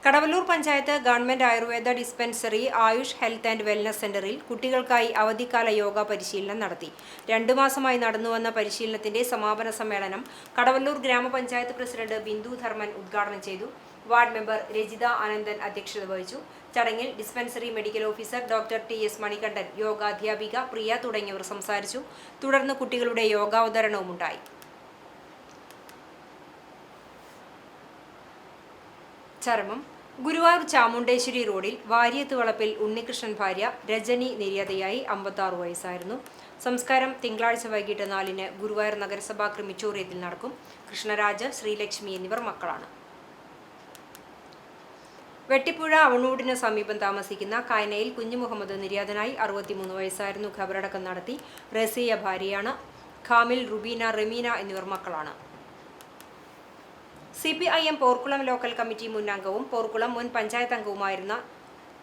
Kadavallur panchayat government Ayurveda dispensary Ayush health and wellness സെന്ററിൽ കുട്ടികൾക്കായി അവധിക്കാല യോഗ പരിശീലനം നടത്തി. 2 മാസമായി നടന്നുവന്ന പരിശീലനത്തിന്റെ സമാപന സമ്മേളനം കടവല്ലൂർ ഗ്രാമപഞ്ചായത്ത് പ്രസിഡന്റ് ബിന്ദു ധർമ്മൻ ഉദ്ഘാടനം ചെയ്തു. വാർഡ് മെമ്പർ രജിത ആനന്ദൻ അധ്യക്ഷത വഹിച്ചു. ചടങ്ങിൽ dispensary medical officer doctor TS Manikandan, യോഗാധ്യാപിക പ്രിയ തുടങ്ങിയവർ സംസാരിച്ചു. തുടർന്ന് കുട്ടികളുടെ യോഗാവതരണവും ഉണ്ടായി. ചരമം. ഗുരുവായൂർ ചാമുണ്ടേശ്വരി റോഡിൽ വാര്യത്ത് വളപ്പിൽ ഉണ്ണികൃഷ്ണൻ ഭാര്യ രജനി നിര്യാതയായി. 56 വയസ്സായിരുന്നു. സംസ്കാരം തിങ്കളാഴ്ച വൈകിട്ട് 4-ന് ഗുരുവായൂർ നഗരസഭാ ക്രിമിറ്റോറിയത്തിൽ നടക്കും. കൃഷ്ണരാജ്, ശ്രീലക്ഷ്മി എന്നിവർ മക്കളാണ്. വെട്ടിപ്പുഴ അവണൂടിന് സമീപം താമസിക്കുന്ന കായനയിൽ കുഞ്ഞുമുഹമ്മദ് നിര്യാതനായി. 63 വയസ്സായിരുന്നു. ഖബറടക്കം നടത്തി. റസിയ ഭാര്യയാണ്. ഖാമിൽ, റുബീന, റമീന എന്നിവർ മക്കളാണ്. CPIM പോർക്കുളം ലോക്കൽ കമ്മിറ്റി മുൻ അംഗവും പോർക്കുളം മുൻ പഞ്ചായത്ത് അംഗവുമായിരുന്ന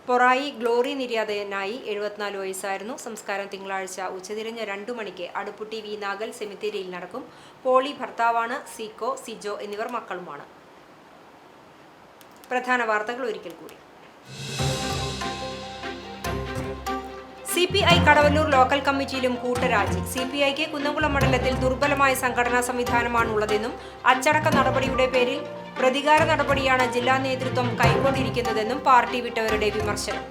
പൊറായി ഗ്ലോറി നിര്യാതനായി. 74 വയസ്സായിരുന്നു. സംസ്കാരം തിങ്കളാഴ്ച ഉച്ചതിരിഞ്ഞ് 2 മണിക്ക് അടുപ്പുട്ടി വി നാഗൽ സെമിത്തേരിയിൽ നടക്കും. പോളി ഭർത്താവാണ്. സീക്കോ, സിജോ എന്നിവർ മക്കളുമാണ്. പ്രധാന വാർത്തകൾ ഒരിക്കൽ കൂടി. CPI കടവല്ലൂർ ലോക്കൽ കമ്മിറ്റിയിലും കൂട്ടരാജി. CPIക്ക് കുന്നംകുളം മണ്ഡലത്തിൽ ദുർബലമായ സംഘടനാ സംവിധാനമാണുള്ളതെന്നും അച്ചടക്ക നടപടിയുടെ പേരിൽ പ്രതികാര നടപടിയാണ് ജില്ലാ നേതൃത്വം കൈക്കൊണ്ടിരിക്കുന്നതെന്നും പാർട്ടി വിട്ടവരുടെ വിമർശനം.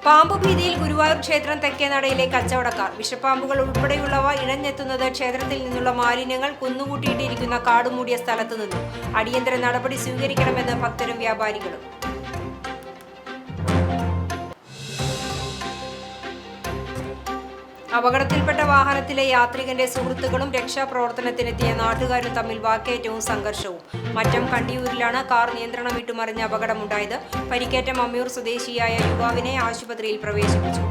പാമ്പുഭീതിയിൽ ഗുരുവായൂർ ക്ഷേത്രം തെക്കേനടയിലെ കച്ചവടക്കാർ. വിഷപ്പാമ്പുകൾ ഉൾപ്പെടെയുള്ളവ ഇഴഞ്ഞെത്തുന്നത് ക്ഷേത്രത്തിൽ നിന്നുള്ള മാലിന്യങ്ങൾ കുന്നുകൂട്ടിയിട്ടിരിക്കുന്ന കാടുമൂടിയ സ്ഥലത്തു നിന്നും. അടിയന്തര നടപടി സ്വീകരിക്കണമെന്ന് ഭക്തരും വ്യാപാരികളും. അപകടത്തിൽപ്പെട്ട വാഹനത്തിലെ യാത്രികന്റെ സുഹൃത്തുക്കളും രക്ഷാപ്രവർത്തനത്തിനെത്തിയ നാട്ടുകാരും തമ്മിൽ വാക്കേറ്റവും സംഘർഷവും. മറ്റം കണ്ടിയൂരിലാണ് കാർ നിയന്ത്രണം വിട്ടുമറിഞ്ഞ അപകടമുണ്ടായത്. പരിക്കേറ്റ മമ്മിയൂർ സ്വദേശിയായ യുവാവിനെ ആശുപത്രിയിൽ പ്രവേശിപ്പിച്ചു.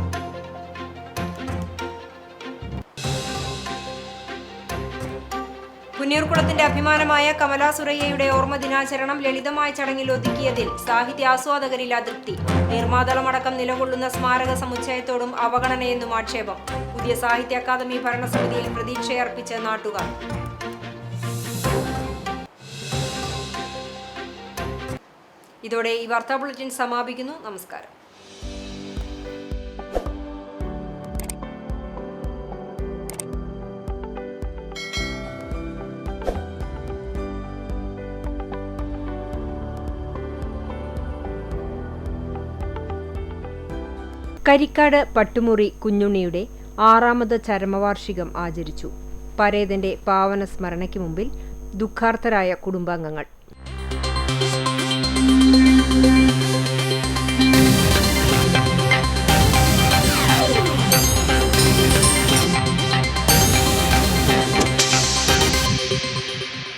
പുന്നയൂർകുളത്തിന്റെ അഭിമാനമായ കമലാ സുരയ്യയുടെ ഓർമ്മ ദിനാചരണം ലളിതമായ ചടങ്ങിൽ ഒതുക്കിയതിൽ സാഹിത്യാസ്വാദകരിൽ അതൃപ്തി. നീർമാതളമടക്കം നിലകൊള്ളുന്ന സ്മാരക സമുച്ചയത്തോടും അവഗണനയെന്നും ആക്ഷേപം. പുതിയ സാഹിത്യ അക്കാദമി ഭരണസമിതിയിൽ പ്രതീക്ഷയർപ്പിച്ച് നാട്ടുകാർ. ഇതോടെ ഈ വാർത്താ ബുള്ളറ്റിൻ സമാപിക്കുന്നു. നമസ്കാരം. കരിക്കാട് പട്ടുമുറി കുഞ്ഞുണ്ണിയുടെ 6ാമത് ചരമവാർഷികം ആചരിച്ചു. പരേതന്റെ പാവന സ്മരണയ്ക്ക് മുമ്പിൽ ദുഃഖാർത്തരായ കുടുംബാംഗങ്ങൾ.